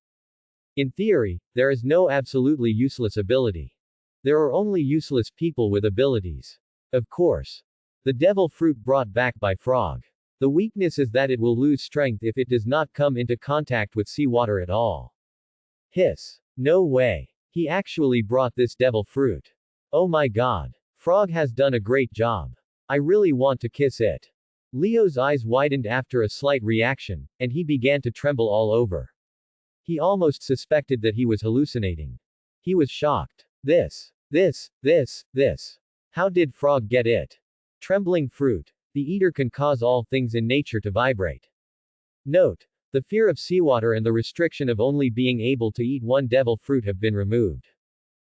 In theory, there is no absolutely useless ability. There are only useless people with abilities. Of course. The devil fruit brought back by Frog. The weakness is that it will lose strength if it does not come into contact with seawater at all. Hiss. No way. He actually brought this devil fruit. Oh my god. Frog has done a great job. I really want to kiss it. Leo's eyes widened after a slight reaction, and he began to tremble all over. He almost suspected that he was hallucinating. He was shocked. This. How did Frog get it? Trembling fruit. The eater can cause all things in nature to vibrate. Note: the fear of seawater and the restriction of only being able to eat one devil fruit have been removed.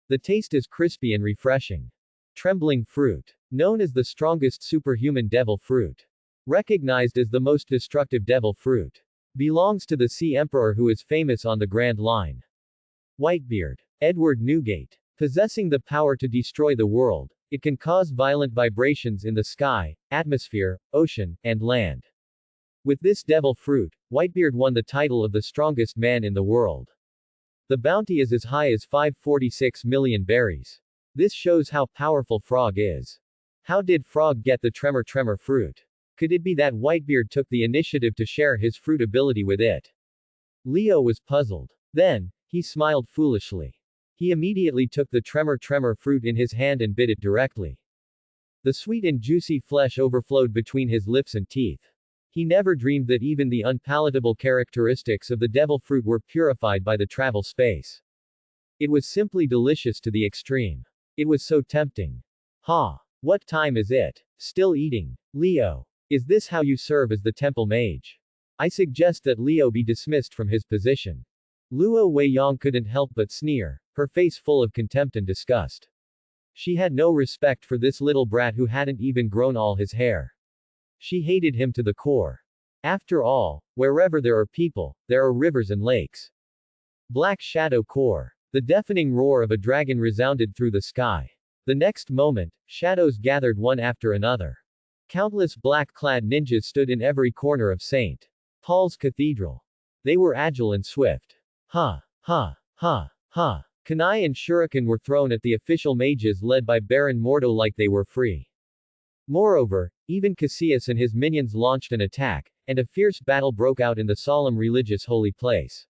The taste is crispy and refreshing. Trembling fruit. Known as the strongest superhuman devil fruit. Recognized as the most destructive devil fruit. Belongs to the Sea Emperor who is famous on the Grand Line. Whitebeard. Edward Newgate. Possessing the power to destroy the world, it can cause violent vibrations in the sky, atmosphere, ocean, and land. With this devil fruit, Whitebeard won the title of the strongest man in the world. The bounty is as high as 546 million berries. This shows how powerful Frog is. How did Frog get the tremor fruit? Could it be that Whitebeard took the initiative to share his fruit ability with it? Leo was puzzled. Then, he smiled foolishly. He immediately took the tremor fruit in his hand and bit it directly. The sweet and juicy flesh overflowed between his lips and teeth. He never dreamed that even the unpalatable characteristics of the devil fruit were purified by the travel space. It was simply delicious to the extreme. It was so tempting. Ha! What time is it? Still eating. Leo. Is this how you serve as the temple mage? I suggest that Leo be dismissed from his position. Luo Weiyang couldn't help but sneer, her face full of contempt and disgust. She had no respect for this little brat who hadn't even grown all his hair. She hated him to the core. After all, wherever there are people, there are rivers and lakes. Black Shadow Core. The deafening roar of a dragon resounded through the sky. The next moment, shadows gathered one after another. Countless black-clad ninjas stood in every corner of St. Paul's Cathedral. They were agile and swift. Ha! Ha! Ha! Ha! Kunai and shuriken were thrown at the official mages led by Baron Mordo like they were free. Moreover, even Cassius and his minions launched an attack, and a fierce battle broke out in the solemn religious holy place.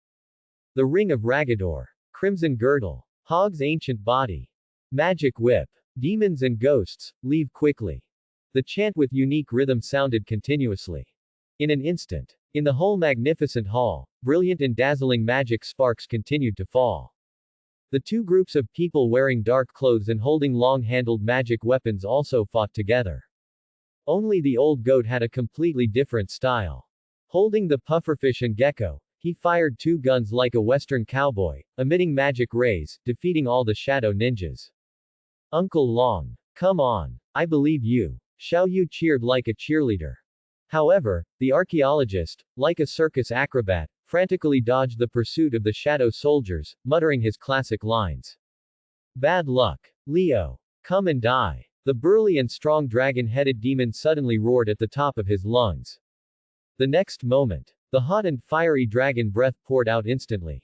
The Ring of Ragador. Crimson Girdle. Hog's ancient body. Magic whip. Demons and ghosts, leave quickly. The chant with unique rhythm sounded continuously. In an instant. In the whole magnificent hall, brilliant and dazzling magic sparks continued to fall. The two groups of people wearing dark clothes and holding long-handled magic weapons also fought together. Only the old goat had a completely different style. Holding the pufferfish and gecko, he fired two guns like a western cowboy, emitting magic rays, defeating all the shadow ninjas. Uncle Long. Come on. I believe you. Xiao Yu cheered like a cheerleader. However, the archaeologist, like a circus acrobat, frantically dodged the pursuit of the shadow soldiers, muttering his classic lines. Bad luck. Leo. Come and die. The burly and strong dragon-headed demon suddenly roared at the top of his lungs. The next moment, the hot and fiery dragon breath poured out instantly.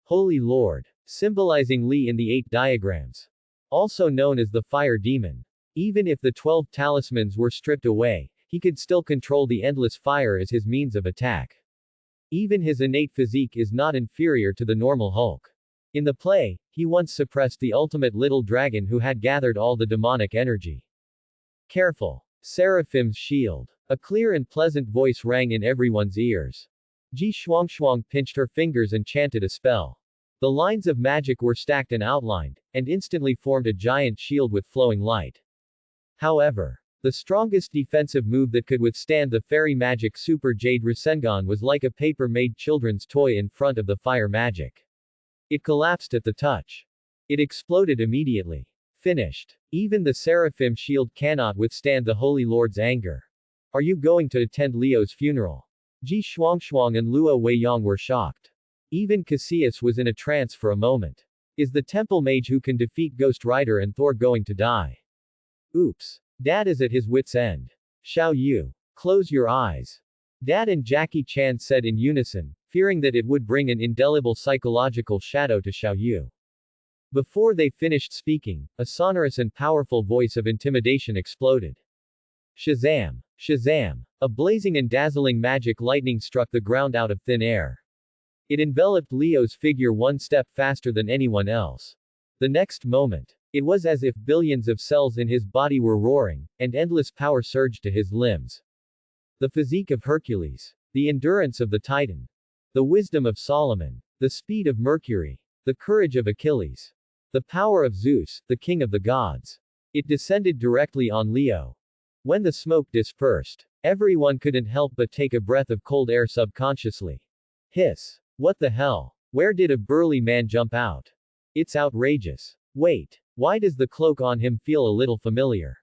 Holy Lord. Symbolizing Li in the 8 diagrams. Also known as the fire demon. Even if the 12 talismans were stripped away, he could still control the endless fire as his means of attack. Even his innate physique is not inferior to the normal Hulk. In the play, he once suppressed the ultimate little dragon who had gathered all the demonic energy. Careful. Seraphim's shield. A clear and pleasant voice rang in everyone's ears. Ji Shuangshuang pinched her fingers and chanted a spell. The lines of magic were stacked and outlined, and instantly formed a giant shield with flowing light. However, the strongest defensive move that could withstand the fairy magic Super Jade Rasengan was like a paper-made children's toy in front of the fire magic. It collapsed at the touch. It exploded immediately. Finished. Even the Seraphim shield cannot withstand the Holy Lord's anger. Are you going to attend Leo's funeral? Ji Shuangshuang and Luo Weiyang were shocked. Even Cassius was in a trance for a moment. Is the temple mage who can defeat Ghost Rider and Thor going to die? Oops. Dad is at his wit's end. Xiao Yu. Close your eyes. Dad and Jackie Chan said in unison, fearing that it would bring an indelible psychological shadow to Xiao Yu. Before they finished speaking, a sonorous and powerful voice of intimidation exploded. Shazam! Shazam! A blazing and dazzling magic lightning struck the ground out of thin air. It enveloped Leo's figure one step faster than anyone else. The next moment, it was as if billions of cells in his body were roaring, and endless power surged to his limbs. The physique of Hercules. The endurance of the Titan. The wisdom of Solomon. The speed of Mercury. The courage of Achilles. The power of Zeus, the king of the gods. It descended directly on Leo. When the smoke dispersed, everyone couldn't help but take a breath of cold air subconsciously. Hiss. What the hell? Where did a burly man jump out? It's outrageous. Wait. Why does the cloak on him feel a little familiar?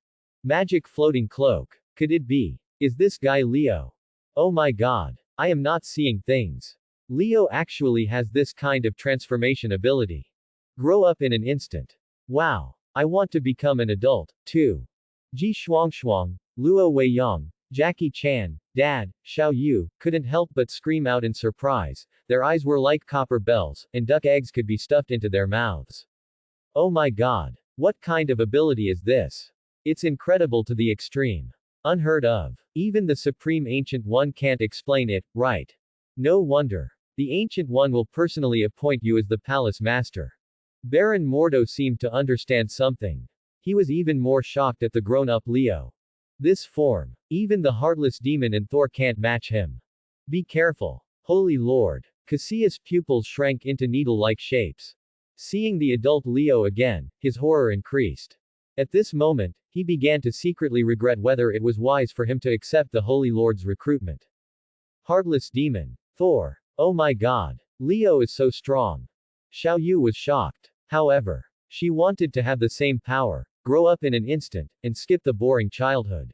Magic floating cloak. Could it be? Is this guy Leo? Oh my god. I am not seeing things. Leo actually has this kind of transformation ability. Grow up in an instant. Wow. I want to become an adult, too. Ji Shuangshuang, Luo Weiyang, Jackie Chan, Dad, Xiao Yu, couldn't help but scream out in surprise. Their eyes were like copper bells, and duck eggs could be stuffed into their mouths. Oh my god. What kind of ability is this? It's incredible to the extreme. Unheard of. Even the Supreme Ancient One can't explain it, right? No wonder. The Ancient One will personally appoint you as the palace master. Baron Mordo seemed to understand something. He was even more shocked at the grown-up Leo. This form. Even the heartless demon and Thor can't match him. Be careful. Holy Lord. Cassius' pupils shrank into needle-like shapes. Seeing the adult Leo again, his horror increased. At this moment, he began to secretly regret whether it was wise for him to accept the Holy Lord's recruitment. Heartless demon. Thor. Oh my god. Leo is so strong. Xiao Yu was shocked. However, she wanted to have the same power, grow up in an instant, and skip the boring childhood.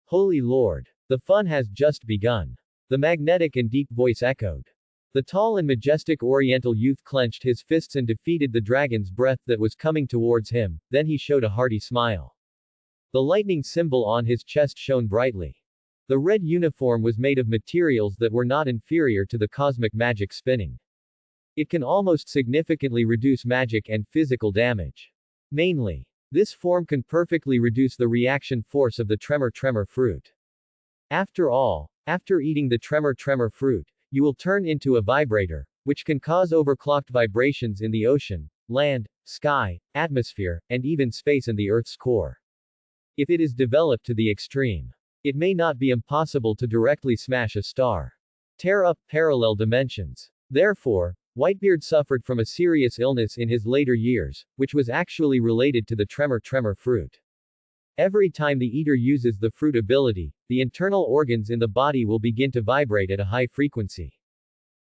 Holy Lord. The fun has just begun. The magnetic and deep voice echoed. The tall and majestic Oriental youth clenched his fists and defeated the dragon's breath that was coming towards him, then he showed a hearty smile. The lightning symbol on his chest shone brightly. The red uniform was made of materials that were not inferior to the cosmic magic spinning. It can almost significantly reduce magic and physical damage. Mainly, this form can perfectly reduce the reaction force of the tremor fruit. After all, after eating the tremor fruit, you will turn into a vibrator, which can cause overclocked vibrations in the ocean, land, sky, atmosphere, and even space and the Earth's core. If it is developed to the extreme, it may not be impossible to directly smash a star. Tear up parallel dimensions. Therefore, Whitebeard suffered from a serious illness in his later years, which was actually related to the tremor fruit. Every time the eater uses the fruit ability, the internal organs in the body will begin to vibrate at a high frequency.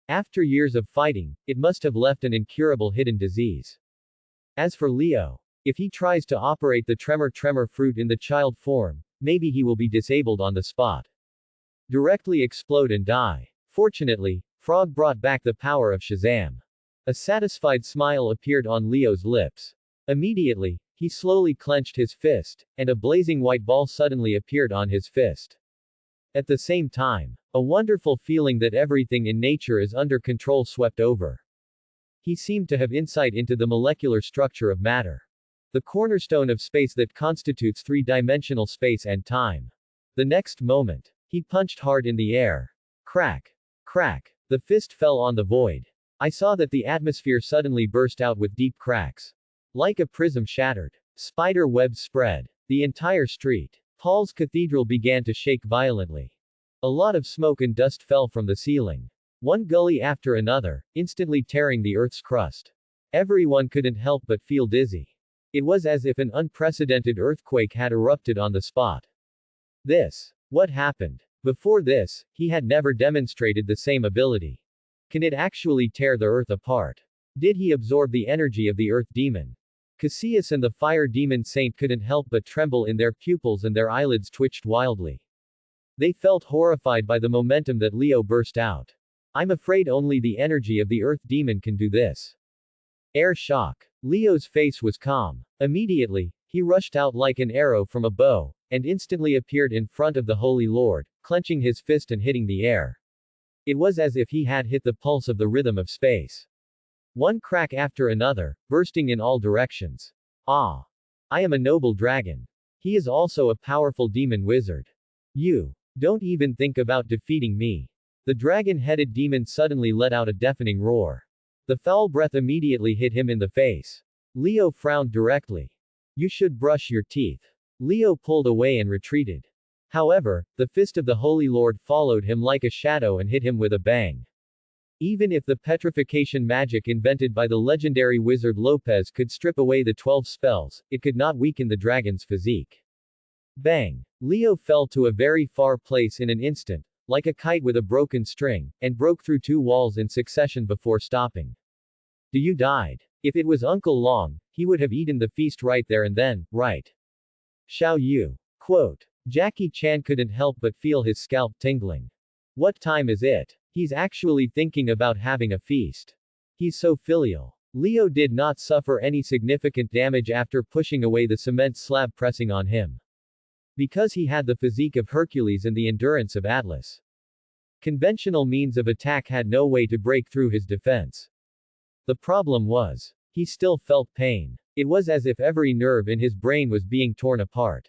After years of fighting, it must have left an incurable hidden disease. As for Leo, if he tries to operate the tremor fruit in the child form, maybe he will be disabled on the spot. Directly explode and die. Fortunately, Frog brought back the power of Shazam. A satisfied smile appeared on Leo's lips. Immediately, he slowly clenched his fist, and a blazing white ball suddenly appeared on his fist. At the same time, a wonderful feeling that everything in nature is under control swept over. He seemed to have insight into the molecular structure of matter. The cornerstone of space that constitutes three-dimensional space and time. The next moment, he punched hard in the air. Crack. Crack. The fist fell on the void. I saw that the atmosphere suddenly burst out with deep cracks. Like a prism shattered. Spider webs spread. The entire street. Paul's cathedral began to shake violently. A lot of smoke and dust fell from the ceiling. One gully after another, instantly tearing the earth's crust. Everyone couldn't help but feel dizzy. It was as if an unprecedented earthquake had erupted on the spot. What happened? Before this, he had never demonstrated the same ability. Can it actually tear the earth apart? Did he absorb the energy of the earth demon? Cassius and the fire demon saint couldn't help but tremble in their pupils and their eyelids twitched wildly. They felt horrified by the momentum that Leo burst out. I'm afraid only the energy of the earth demon can do this. Air shock. Leo's face was calm. Immediately, he rushed out like an arrow from a bow, and instantly appeared in front of the Holy Lord, clenching his fist and hitting the air. It was as if he had hit the pulse of the rhythm of space. One crack after another, bursting in all directions. Ah! I am a noble dragon. He is also a powerful demon wizard. You don't even think about defeating me. The dragon-headed demon suddenly let out a deafening roar. The foul breath immediately hit him in the face. Leo frowned directly. You should brush your teeth. Leo pulled away and retreated. However, the fist of the Holy Lord followed him like a shadow and hit him with a bang. Even if the petrification magic invented by the legendary wizard Lopez could strip away the 12 spells, it could not weaken the dragon's physique. Bang! Leo fell to a very far place in an instant, like a kite with a broken string, and broke through 2 walls in succession before stopping. You died. If it was Uncle Long, he would have eaten the feast right there and then, right? Xiao Yu. Quote. Jackie Chan couldn't help but feel his scalp tingling. What time is it? He's actually thinking about having a feast. He's so filial. Leo did not suffer any significant damage after pushing away the cement slab pressing on him. Because he had the physique of Hercules and the endurance of Atlas. Conventional means of attack had no way to break through his defense. The problem was, he still felt pain. It was as if every nerve in his brain was being torn apart.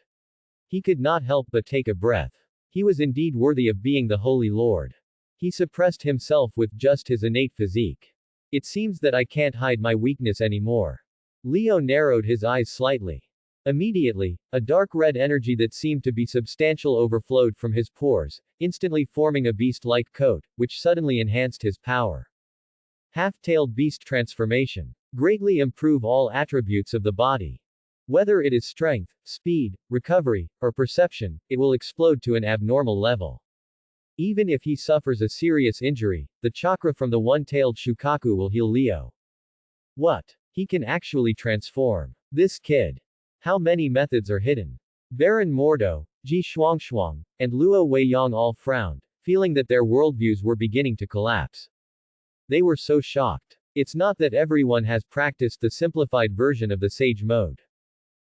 He could not help but take a breath. He was indeed worthy of being the Holy Lord. He suppressed himself with just his innate physique. It seems that I can't hide my weakness anymore. Leo narrowed his eyes slightly. Immediately, a dark red energy that seemed to be substantial overflowed from his pores, instantly forming a beast-like coat, which suddenly enhanced his power. Half-tailed beast transformation. Greatly improve all attributes of the body. Whether it is strength, speed, recovery, or perception, it will explode to an abnormal level. Even if he suffers a serious injury, the chakra from the one-tailed Shukaku will heal Leo. What? He can actually transform. This kid. How many methods are hidden? Baron Mordo, Ji Shuangshuang, and Luo Weiyang all frowned, feeling that their worldviews were beginning to collapse. They were so shocked. It's not that everyone has practiced the simplified version of the Sage Mode.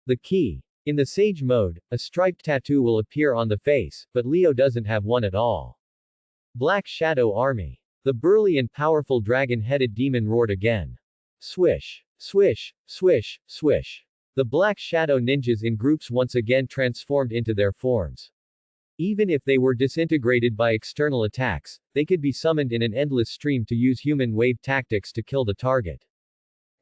The key. In the Sage Mode, a striped tattoo will appear on the face, but Leo doesn't have one at all. Black Shadow Army. The burly and powerful dragon-headed demon roared again. Swish. Swish. Swish. Swish. The Black Shadow ninjas in groups once again transformed into their forms. Even if they were disintegrated by external attacks, they could be summoned in an endless stream to use human wave tactics to kill the target.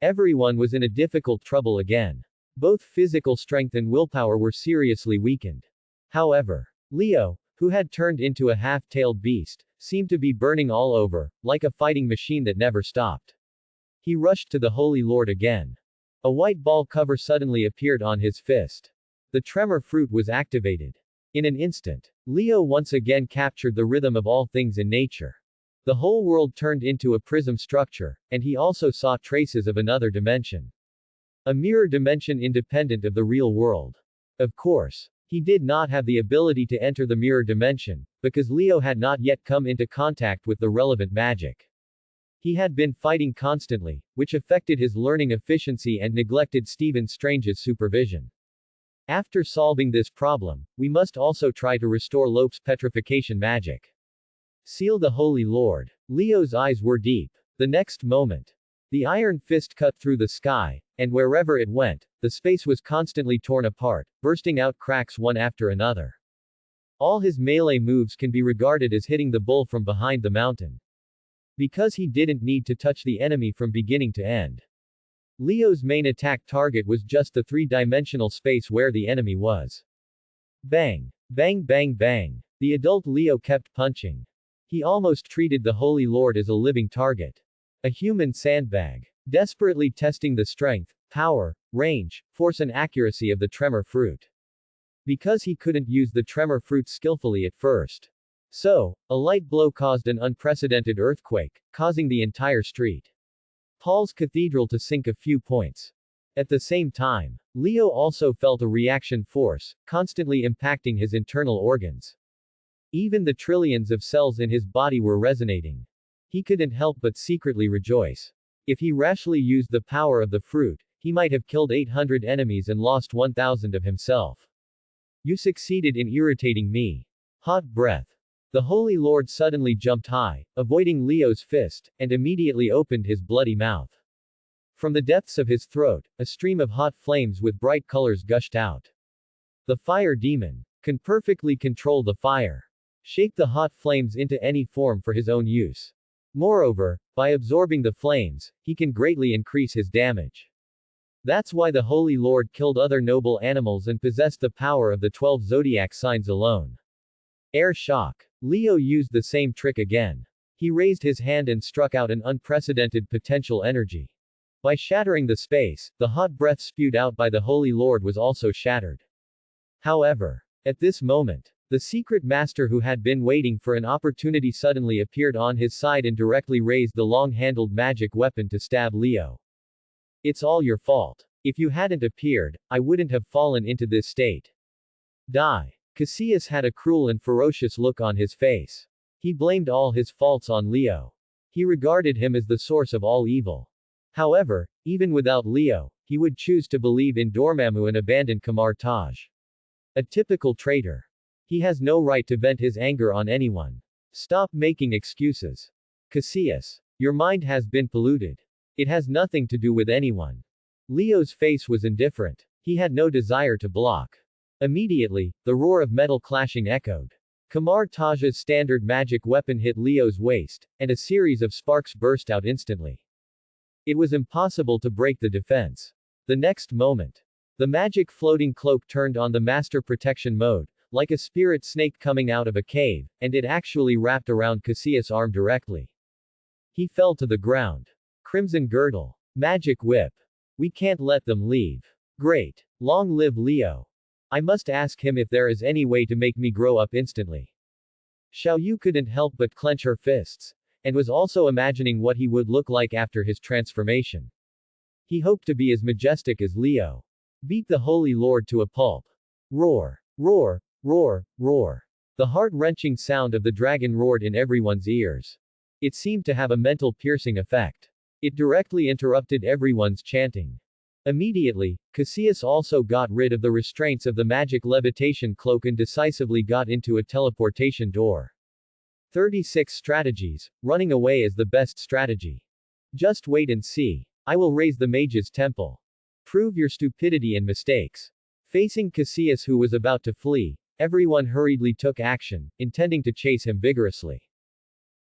Everyone was in a difficult trouble again. Both physical strength and willpower were seriously weakened. However, Leo, who had turned into a half-tailed beast, seemed to be burning all over, like a fighting machine that never stopped. He rushed to the Holy Lord again. A white ball cover suddenly appeared on his fist. The tremor fruit was activated. In an instant, Leo once again captured the rhythm of all things in nature. The whole world turned into a prism structure, and he also saw traces of another dimension. A mirror dimension independent of the real world. Of course, he did not have the ability to enter the mirror dimension, because Leo had not yet come into contact with the relevant magic. He had been fighting constantly, which affected his learning efficiency and neglected Stephen Strange's supervision. After solving this problem, we must also try to restore Lope's petrification magic. Seal the Holy Lord. Leo's eyes were deep. The next moment, the iron fist cut through the sky, and wherever it went, the space was constantly torn apart, bursting out cracks one after another. All his melee moves can be regarded as hitting the bull from behind the mountain. Because he didn't need to touch the enemy from beginning to end. Leo's main attack target was just the three-dimensional space where the enemy was. Bang! Bang bang bang! The adult Leo kept punching. He almost treated the Holy Lord as a living target. A human sandbag. Desperately testing the strength, power, range, force and accuracy of the tremor fruit. Because he couldn't use the tremor fruit skillfully at first. So, a light blow caused an unprecedented earthquake, causing the entire street. Paul's Cathedral to sink a few points. At the same time, Leo also felt a reaction force, constantly impacting his internal organs. Even the trillions of cells in his body were resonating. He couldn't help but secretly rejoice. If he rashly used the power of the fruit, he might have killed 800 enemies and lost 1,000 of himself. You succeeded in irritating me. Hot breath. The Holy Lord suddenly jumped high, avoiding Leo's fist, and immediately opened his bloody mouth. From the depths of his throat, a stream of hot flames with bright colors gushed out. The fire demon can perfectly control the fire. Shape the hot flames into any form for his own use. Moreover, by absorbing the flames, he can greatly increase his damage. That's why the Holy Lord killed other noble animals and possessed the power of the 12 zodiac signs alone. Air shock. Leo used the same trick again. He raised his hand and struck out an unprecedented potential energy. By shattering the space, the hot breath spewed out by the Holy Lord was also shattered. However, at this moment, the secret master who had been waiting for an opportunity suddenly appeared on his side and directly raised the long-handled magic weapon to stab Leo. It's all your fault. If you hadn't appeared, I wouldn't have fallen into this state. Die. Cassius had a cruel and ferocious look on his face. He blamed all his faults on Leo. He regarded him as the source of all evil. However, even without Leo, he would choose to believe in Dormammu and abandon Kamar-Taj. A typical traitor. He has no right to vent his anger on anyone. Stop making excuses. Cassius. Your mind has been polluted. It has nothing to do with anyone. Leo's face was indifferent. He had no desire to block. Immediately, the roar of metal clashing echoed. Kamar-Taj's standard magic weapon hit Leo's waist, and a series of sparks burst out instantly. It was impossible to break the defense. The next moment, the magic floating cloak turned on the master protection mode, like a spirit snake coming out of a cave, and it actually wrapped around Cassius' arm directly. He fell to the ground. Crimson girdle. Magic whip. We can't let them leave. Great. Long live Leo. I must ask him if there is any way to make me grow up instantly. Xiao Yu couldn't help but clench her fists, and was also imagining what he would look like after his transformation. He hoped to be as majestic as Leo. Beat the Holy Lord to a pulp. Roar. Roar. Roar. Roar. The heart-wrenching sound of the dragon roared in everyone's ears. It seemed to have a mental piercing effect. It directly interrupted everyone's chanting. Immediately, Cassius also got rid of the restraints of the magic levitation cloak and decisively got into a teleportation door. 36 strategies. Running away is the best strategy. Just wait and see. I will raise the mage's temple. Prove your stupidity and mistakes. Facing Cassius, who was about to flee, everyone hurriedly took action, intending to chase him vigorously.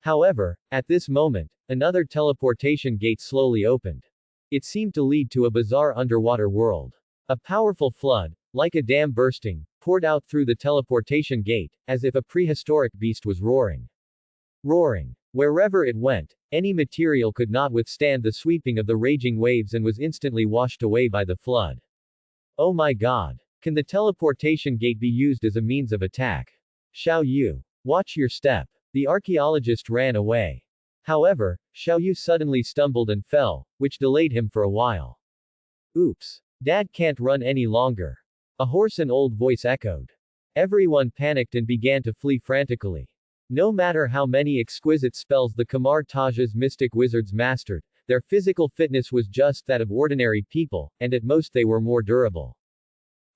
However, at this moment, another teleportation gate slowly opened. It seemed to lead to a bizarre underwater world. A powerful flood, like a dam bursting, poured out through the teleportation gate, as if a prehistoric beast was roaring. Roaring. Wherever it went, any material could not withstand the sweeping of the raging waves and was instantly washed away by the flood. Oh my god. Can the teleportation gate be used as a means of attack? Xiao Yu. Watch your step. The archaeologist ran away. However, Xiao Yu suddenly stumbled and fell, which delayed him for a while. Oops. Dad can't run any longer. A hoarse and old voice echoed. Everyone panicked and began to flee frantically. No matter how many exquisite spells the Kamar-Taj's mystic wizards mastered, their physical fitness was just that of ordinary people, and at most they were more durable.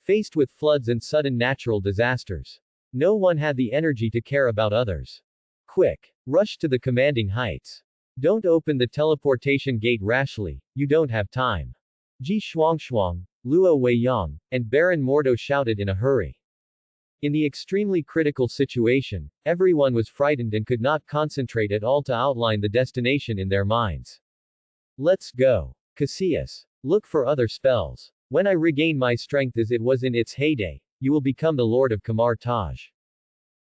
Faced with floods and sudden natural disasters, no one had the energy to care about others. Quick. Rush to the commanding heights. Don't open the teleportation gate rashly, you don't have time. Ji Shuangshuang, Luo Weiyang, and Baron Mordo shouted in a hurry. In the extremely critical situation, everyone was frightened and could not concentrate at all to outline the destination in their minds. Let's go. Cassius. Look for other spells. When I regain my strength as it was in its heyday, you will become the Lord of Kamar-Taj.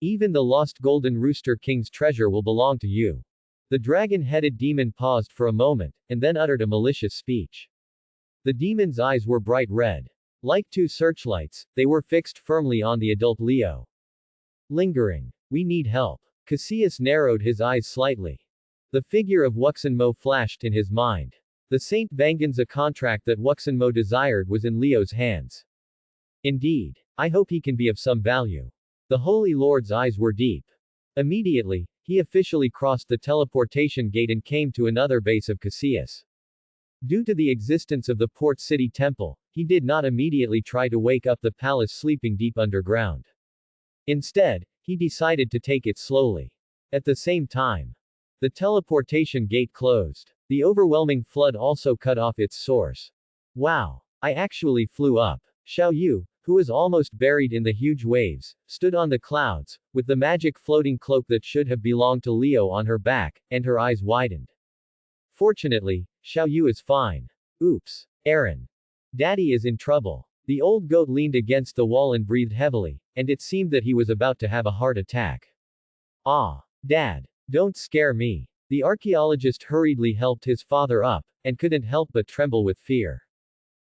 Even the lost Golden Rooster King's treasure will belong to you. The dragon-headed demon paused for a moment, and then uttered a malicious speech. The demon's eyes were bright red. Like two searchlights, they were fixed firmly on the adult Leo. Lingering. We need help. Cassius narrowed his eyes slightly. The figure of Wuxenmo flashed in his mind. The Saint Venganza contract that Wuxenmo desired was in Leo's hands. Indeed. I hope he can be of some value. The Holy Lord's eyes were deep. Immediately, he officially crossed the teleportation gate and came to another base of Cassius. Due to the existence of the port city temple, he did not immediately try to wake up the palace sleeping deep underground. Instead, he decided to take it slowly. At the same time, the teleportation gate closed. The overwhelming flood also cut off its source. Wow! I actually flew up. Xiao Yu, who was almost buried in the huge waves, stood on the clouds, with the magic floating cloak that should have belonged to Leo on her back, and her eyes widened. Fortunately, Xiao Yu is fine. Oops. Aaron. Daddy is in trouble. The old goat leaned against the wall and breathed heavily, and it seemed that he was about to have a heart attack. Ah. Dad. Don't scare me. The archaeologist hurriedly helped his father up, and couldn't help but tremble with fear.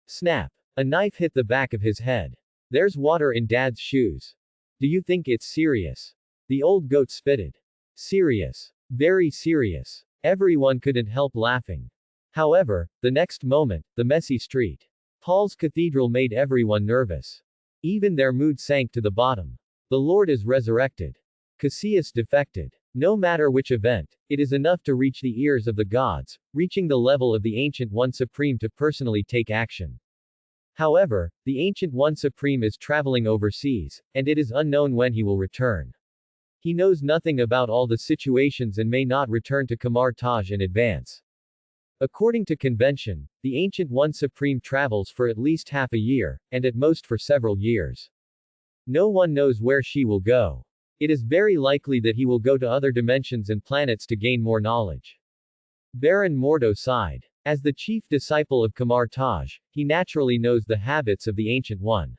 Snap. A knife hit the back of his head. There's water in Dad's shoes. Do you think it's serious? The old goat spitted. Serious. Very serious. Everyone couldn't help laughing. However, the next moment, the messy street. Paul's cathedral made everyone nervous. Even their mood sank to the bottom. The Lord is resurrected. Cassius defected. No matter which event, it is enough to reach the ears of the gods, reaching the level of the Ancient One Supreme to personally take action. However, the Ancient One Supreme is traveling overseas, and it is unknown when he will return. He knows nothing about all the situations and may not return to Kamar-Taj in advance. According to convention, the Ancient One Supreme travels for at least half a year, and at most for several years. No one knows where she will go. It is very likely that he will go to other dimensions and planets to gain more knowledge. Baron Mordo sighed. As the chief disciple of Kamar-Taj, he naturally knows the habits of the Ancient One.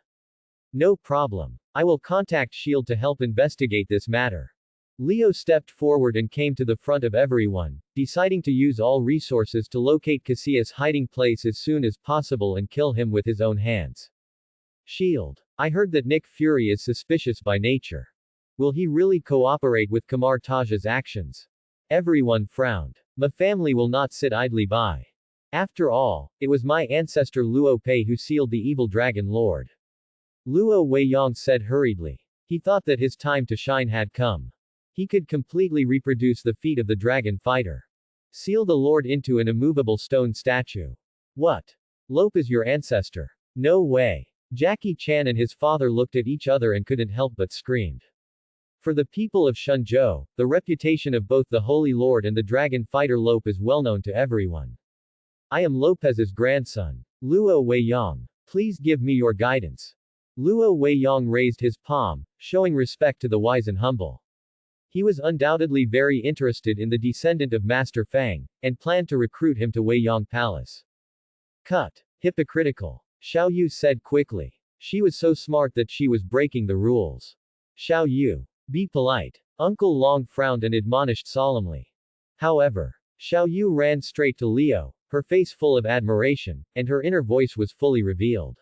No problem. I will contact S.H.I.E.L.D. to help investigate this matter. Leo stepped forward and came to the front of everyone, deciding to use all resources to locate Cassius' hiding place as soon as possible and kill him with his own hands. S.H.I.E.L.D. I heard that Nick Fury is suspicious by nature. Will he really cooperate with Kamar-Taj's actions? Everyone frowned. My family will not sit idly by. After all, it was my ancestor Luo Pei who sealed the evil dragon lord. Luo Weiyang said hurriedly. He thought that his time to shine had come. He could completely reproduce the feat of the dragon fighter. Seal the lord into an immovable stone statue. What? Lope is your ancestor. No way. Jackie Chan and his father looked at each other and couldn't help but screamed. For the people of Shenzhou, the reputation of both the Holy Lord and the dragon fighter Lope is well known to everyone. I am Lopez's grandson. Luo Weiyang. Please give me your guidance. Luo Weiyang raised his palm, showing respect to the wise and humble. He was undoubtedly very interested in the descendant of Master Fang, and planned to recruit him to Weiyang Palace. Cut. Hypocritical. Xiao Yu said quickly. She was so smart that she was breaking the rules. Xiao Yu. Be polite. Uncle Long frowned and admonished solemnly. However, Xiao Yu ran straight to Leo, her face full of admiration, and her inner voice was fully revealed.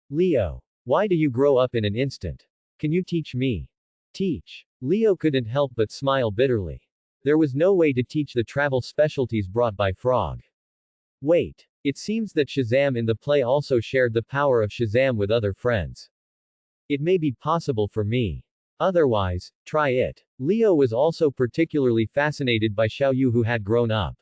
Leo. Why do you grow up in an instant? Can you teach me? Teach. Leo couldn't help but smile bitterly. There was no way to teach the travel specialties brought by Frog. Wait. It seems that Shazam in the play also shared the power of Shazam with other friends. It may be possible for me. Otherwise, try it. Leo was also particularly fascinated by Xiao Yu, who had grown up.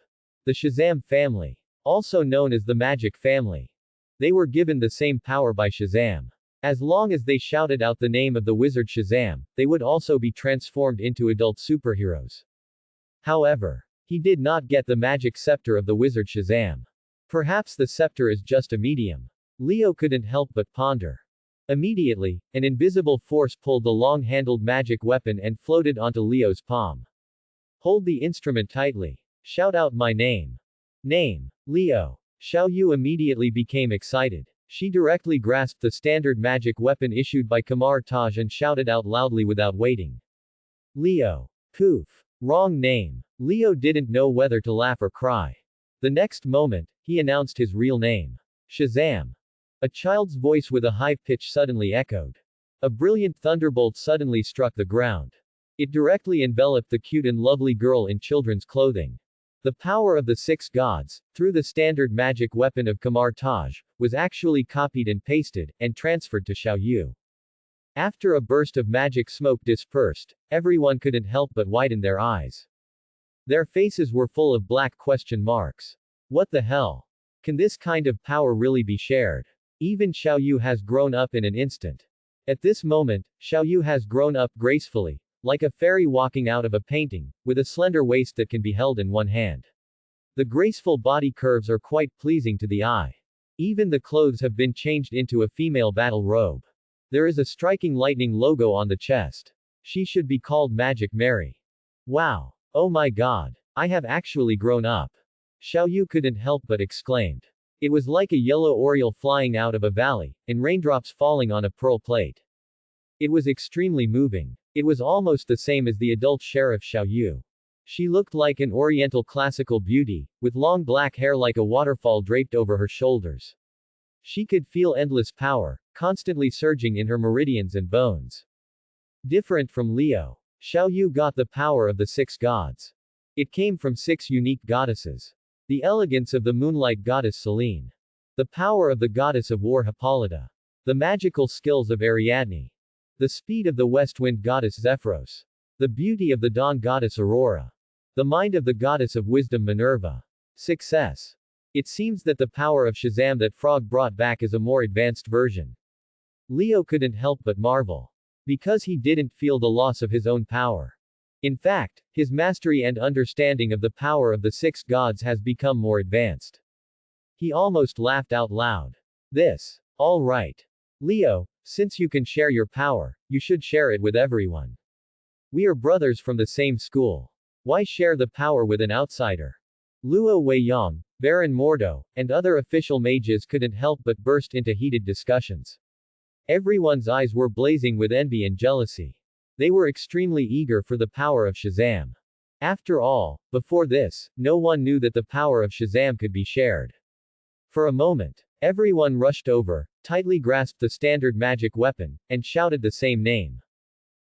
The Shazam family. Also known as the Magic Family. They were given the same power by Shazam. As long as they shouted out the name of the wizard Shazam, they would also be transformed into adult superheroes. However, he did not get the magic scepter of the wizard Shazam. Perhaps the scepter is just a medium. Leo couldn't help but ponder. Immediately, an invisible force pulled the long-handled magic weapon and floated onto Leo's palm. Hold the instrument tightly. Shout out my name. Name. Leo. Xiao Yu immediately became excited. She directly grasped the standard magic weapon issued by Kamar-Taj and shouted out loudly without waiting. Leo. Poof. Wrong name. Leo didn't know whether to laugh or cry. The next moment, he announced his real name. Shazam. A child's voice with a high pitch suddenly echoed. A brilliant thunderbolt suddenly struck the ground. It directly enveloped the cute and lovely girl in children's clothing. The power of the six gods, through the standard magic weapon of Kamar-Taj, was actually copied and pasted, and transferred to Xiao Yu. After a burst of magic smoke dispersed, everyone couldn't help but widen their eyes. Their faces were full of black question marks. What the hell? Can this kind of power really be shared? Even Xiao Yu has grown up in an instant. At this moment, Xiao Yu has grown up gracefully, like a fairy walking out of a painting, with a slender waist that can be held in one hand. The graceful body curves are quite pleasing to the eye. Even the clothes have been changed into a female battle robe. There is a striking lightning logo on the chest. She should be called Magic Mary. Wow. Oh my god. I have actually grown up. Xiao Yu couldn't help but exclaimed. It was like a yellow oriole flying out of a valley, and raindrops falling on a pearl plate. It was extremely moving. It was almost the same as the adult sheriff Xiao Yu. She looked like an oriental classical beauty, with long black hair like a waterfall draped over her shoulders. She could feel endless power, constantly surging in her meridians and bones. Different from Leo, Xiao Yu got the power of the six gods. It came from six unique goddesses. The elegance of the moonlight goddess Selene. The power of the goddess of war Hippolyta. The magical skills of Ariadne. The speed of the west wind goddess Zephyros. The beauty of the dawn goddess Aurora. The mind of the goddess of wisdom Minerva. Success. It seems that the power of Shazam that Frog brought back is a more advanced version. Leo couldn't help but marvel. Because he didn't feel the loss of his own power. In fact, his mastery and understanding of the power of the six gods has become more advanced. He almost laughed out loud. This. All right. Leo, since you can share your power, you should share it with everyone. We are brothers from the same school. Why share the power with an outsider? Luo Weiyang, Baron Mordo, and other official mages couldn't help but burst into heated discussions. Everyone's eyes were blazing with envy and jealousy. They were extremely eager for the power of Shazam. After all, before this, no one knew that the power of Shazam could be shared. For a moment, everyone rushed over, tightly grasped the standard magic weapon, and shouted the same name.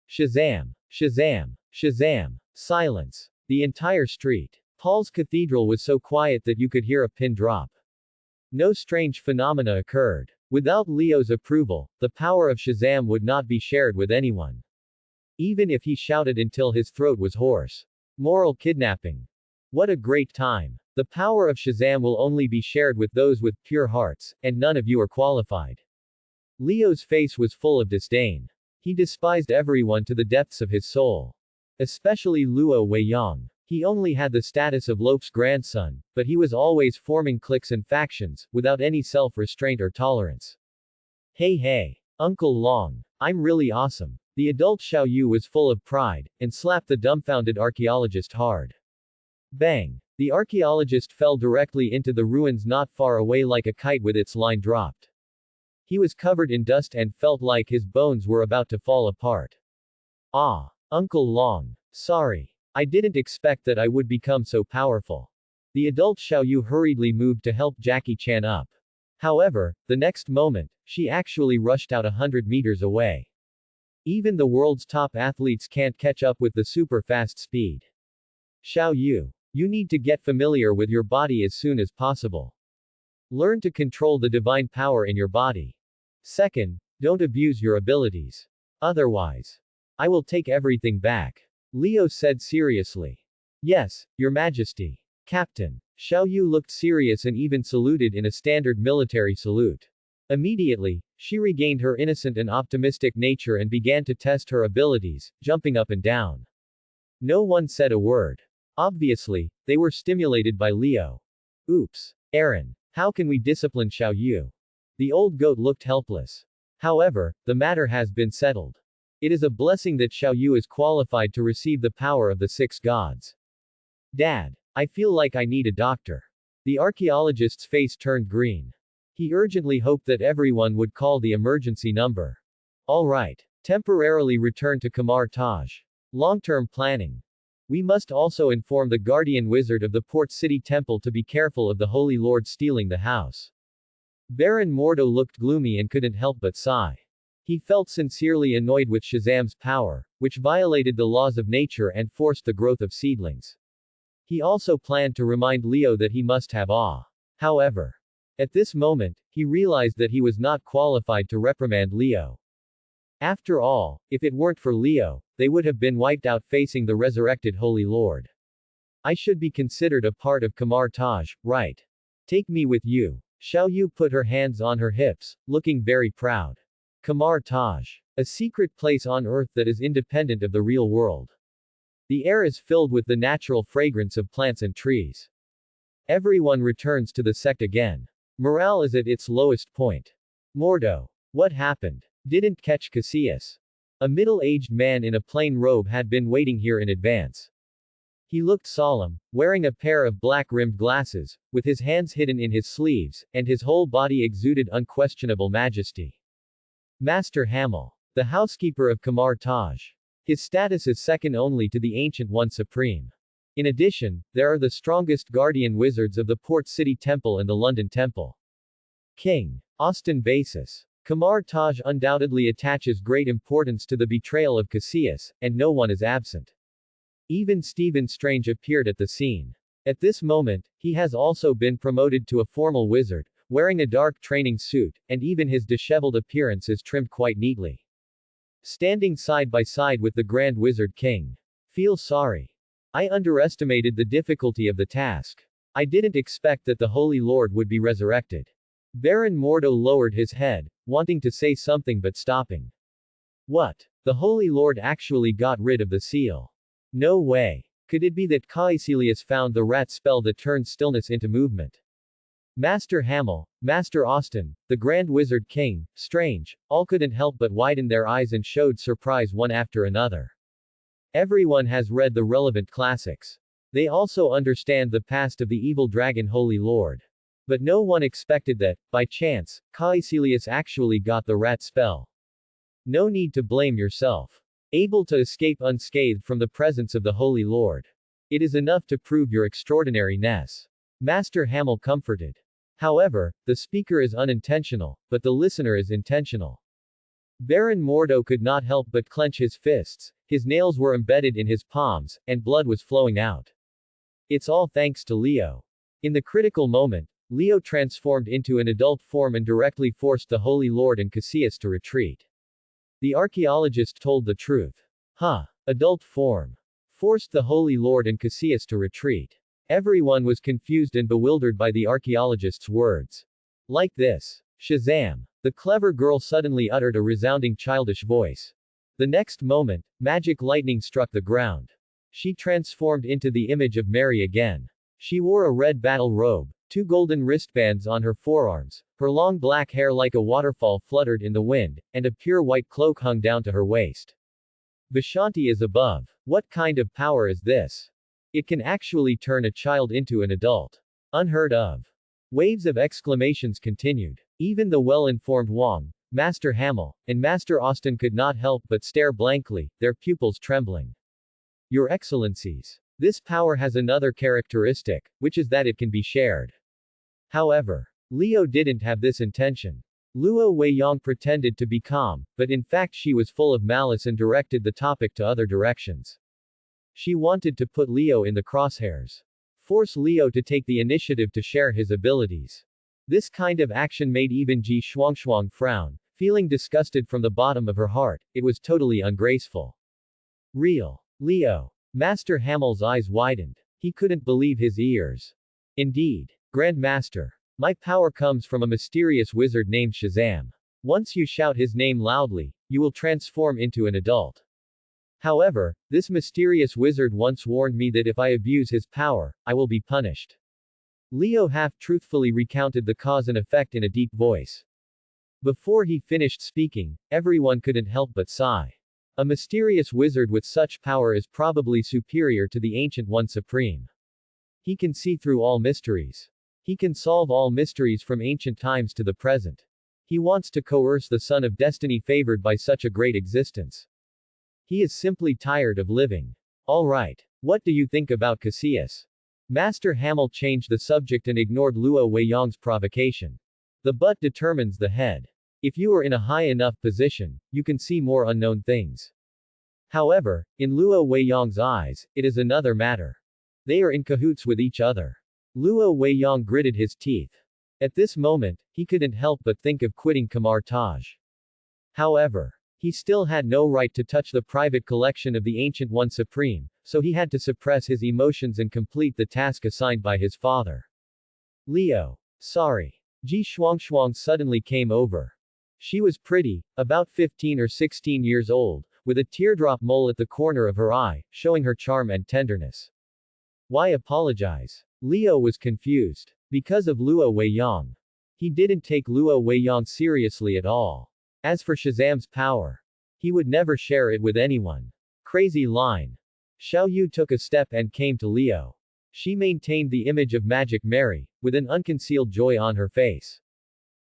Shazam! Shazam! Shazam! Silence. The entire street. Paul's cathedral was so quiet that you could hear a pin drop. No strange phenomena occurred. Without Leo's approval, the power of Shazam would not be shared with anyone. Even if he shouted until his throat was hoarse. Moral kidnapping. What a great time. The power of Shazam will only be shared with those with pure hearts, and none of you are qualified. Leo's face was full of disdain. He despised everyone to the depths of his soul. Especially Luo Weiyang. He only had the status of Lope's grandson, but he was always forming cliques and factions, without any self-restraint or tolerance. Hey, Uncle Long. I'm really awesome. The adult Xiao Yu was full of pride, and slapped the dumbfounded archaeologist hard. Bang! The archaeologist fell directly into the ruins not far away like a kite with its line dropped. He was covered in dust and felt like his bones were about to fall apart. Ah! Uncle Long. Sorry. I didn't expect that I would become so powerful. The adult Xiao Yu hurriedly moved to help Jackie Chan up. However, the next moment, she actually rushed out 100 meters away. Even the world's top athletes can't catch up with the super fast speed. Xiao Yu. You need to get familiar with your body as soon as possible. Learn to control the divine power in your body. Second, don't abuse your abilities. Otherwise, I will take everything back. Leo said seriously. Yes, Your Majesty. Captain. Xiao Yu looked serious and even saluted in a standard military salute. Immediately, she regained her innocent and optimistic nature and began to test her abilities, jumping up and down. No one said a word. Obviously, they were stimulated by Leo. Oops. Aaron. How can we discipline Xiao Yu? The old goat looked helpless. However, the matter has been settled. It is a blessing that Xiao Yu is qualified to receive the power of the six gods. Dad. I feel like I need a doctor. The archaeologist's face turned green. He urgently hoped that everyone would call the emergency number. All right. Temporarily return to Kamar-Taj. Long-term planning. We must also inform the guardian wizard of the Port City Temple to be careful of the Holy Lord stealing the house. Baron Mordo looked gloomy and couldn't help but sigh. He felt sincerely annoyed with Shazam's power, which violated the laws of nature and forced the growth of seedlings. He also planned to remind Leo that he must have awe. However, at this moment, he realized that he was not qualified to reprimand Leo. After all, if it weren't for Leo, they would have been wiped out facing the resurrected Holy Lord. I should be considered a part of Kamar-Taj, right? Take me with you. Xiao Yu put her hands on her hips, looking very proud. Kamar-Taj. A secret place on Earth that is independent of the real world. The air is filled with the natural fragrance of plants and trees. Everyone returns to the sect again. Morale is at its lowest point. Mordo. What happened? Didn't catch Cassius. A middle-aged man in a plain robe had been waiting here in advance. He looked solemn, wearing a pair of black-rimmed glasses, with his hands hidden in his sleeves, and his whole body exuded unquestionable majesty. Master Hamel. The housekeeper of Kamar-Taj. His status is second only to the Ancient One Supreme. In addition, there are the strongest guardian wizards of the Port City Temple and the London Temple. King. Austin Basis. Kamar-Taj undoubtedly attaches great importance to the betrayal of Cassius, and no one is absent. Even Stephen Strange appeared at the scene. At this moment, he has also been promoted to a formal wizard, wearing a dark training suit, and even his disheveled appearance is trimmed quite neatly. Standing side by side with the Grand Wizard King. Feel sorry. I underestimated the difficulty of the task. I didn't expect that the Holy Lord would be resurrected. Baron Mordo lowered his head, wanting to say something but stopping. What? The Holy Lord actually got rid of the seal. No way. Could it be that Caecilius found the rat spell that turned stillness into movement? Master Hamel, Master Austin, the Grand Wizard King, Strange, all couldn't help but widen their eyes and showed surprise one after another. Everyone has read the relevant classics. They also understand the past of the evil dragon Holy Lord. But no one expected that, by chance, Caecilius actually got the rat spell. No need to blame yourself. Able to escape unscathed from the presence of the Holy Lord. It is enough to prove your extraordinariness. Master Hamel comforted. However, the speaker is unintentional, but the listener is intentional. Baron Mordo could not help but clench his fists, his nails were embedded in his palms, and blood was flowing out. It's all thanks to Leo. In the critical moment, Leo transformed into an adult form and directly forced the Holy Lord and Cassius to retreat. The archaeologist told the truth. Adult form. Forced the Holy Lord and Cassius to retreat. Everyone was confused and bewildered by the archaeologist's words. Like this. Shazam! The clever girl suddenly uttered a resounding childish voice. The next moment, magic lightning struck the ground. She transformed into the image of Mary again. She wore a red battle robe, 2 golden wristbands on her forearms, her long black hair like a waterfall fluttered in the wind, and a pure white cloak hung down to her waist. Vishanti is above. What kind of power is this? It can actually turn a child into an adult. Unheard of. Waves of exclamations continued. Even the well-informed Wang, Master Hamel, and Master Austin could not help but stare blankly, their pupils trembling. Your Excellencies. This power has another characteristic, which is that it can be shared. However, Leo didn't have this intention. Luo Weiyang pretended to be calm, but in fact she was full of malice and directed the topic to other directions. She wanted to put Leo in the crosshairs. Force Leo to take the initiative to share his abilities. This kind of action made even Ji Shuangshuang frown, feeling disgusted from the bottom of her heart. It was totally ungraceful. Real. Leo. Master Hamel's eyes widened. He couldn't believe his ears. Indeed. Grand Master. My power comes from a mysterious wizard named Shazam. Once you shout his name loudly, you will transform into an adult. However, this mysterious wizard once warned me that if I abuse his power, I will be punished. Leo half-truthfully recounted the cause and effect in a deep voice. Before he finished speaking, everyone couldn't help but sigh. A mysterious wizard with such power is probably superior to the Ancient One Supreme. He can see through all mysteries. He can solve all mysteries from ancient times to the present. He wants to coerce the son of destiny favored by such a great existence. He is simply tired of living. Alright. What do you think about Cassius? Master Hamel changed the subject and ignored Luo Weiyang's provocation. The butt determines the head. If you are in a high enough position, you can see more unknown things. However, in Luo Weiyang's eyes, it is another matter. They are in cahoots with each other. Luo Weiyang gritted his teeth. At this moment, he couldn't help but think of quitting Kamar-Taj. However, he still had no right to touch the private collection of the Ancient One Supreme, so he had to suppress his emotions and complete the task assigned by his father. Leo. Sorry. Ji Shuangshuang suddenly came over. She was pretty, about 15 or 16 years old, with a teardrop mole at the corner of her eye, showing her charm and tenderness. Why apologize? Leo was confused. Because of Luo Weiyang. He didn't take Luo Weiyang seriously at all. As for Shazam's power, he would never share it with anyone. Crazy line. Xiao Yu took a step and came to Leo. She maintained the image of Magic Mary, with an unconcealed joy on her face.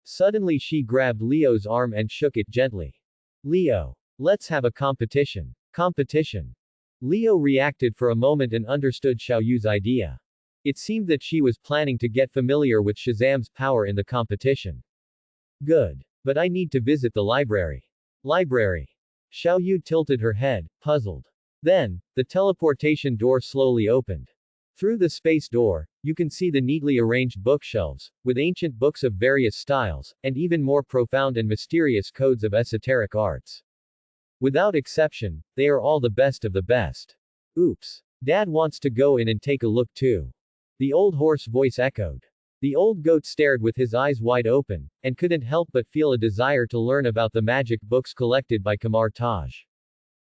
Suddenly she grabbed Leo's arm and shook it gently. Leo. Let's have a competition. Competition. Leo reacted for a moment and understood Xiao Yu's idea. It seemed that she was planning to get familiar with Shazam's power in the competition. Good. But I need to visit the library. Library. Xiao Yu tilted her head, puzzled. Then, the teleportation door slowly opened. Through the space door, you can see the neatly arranged bookshelves, with ancient books of various styles, and even more profound and mysterious codes of esoteric arts. Without exception, they are all the best of the best. Oops. Dad wants to go in and take a look too. The old horse voice echoed. The old goat stared with his eyes wide open, and couldn't help but feel a desire to learn about the magic books collected by Kamar-Taj.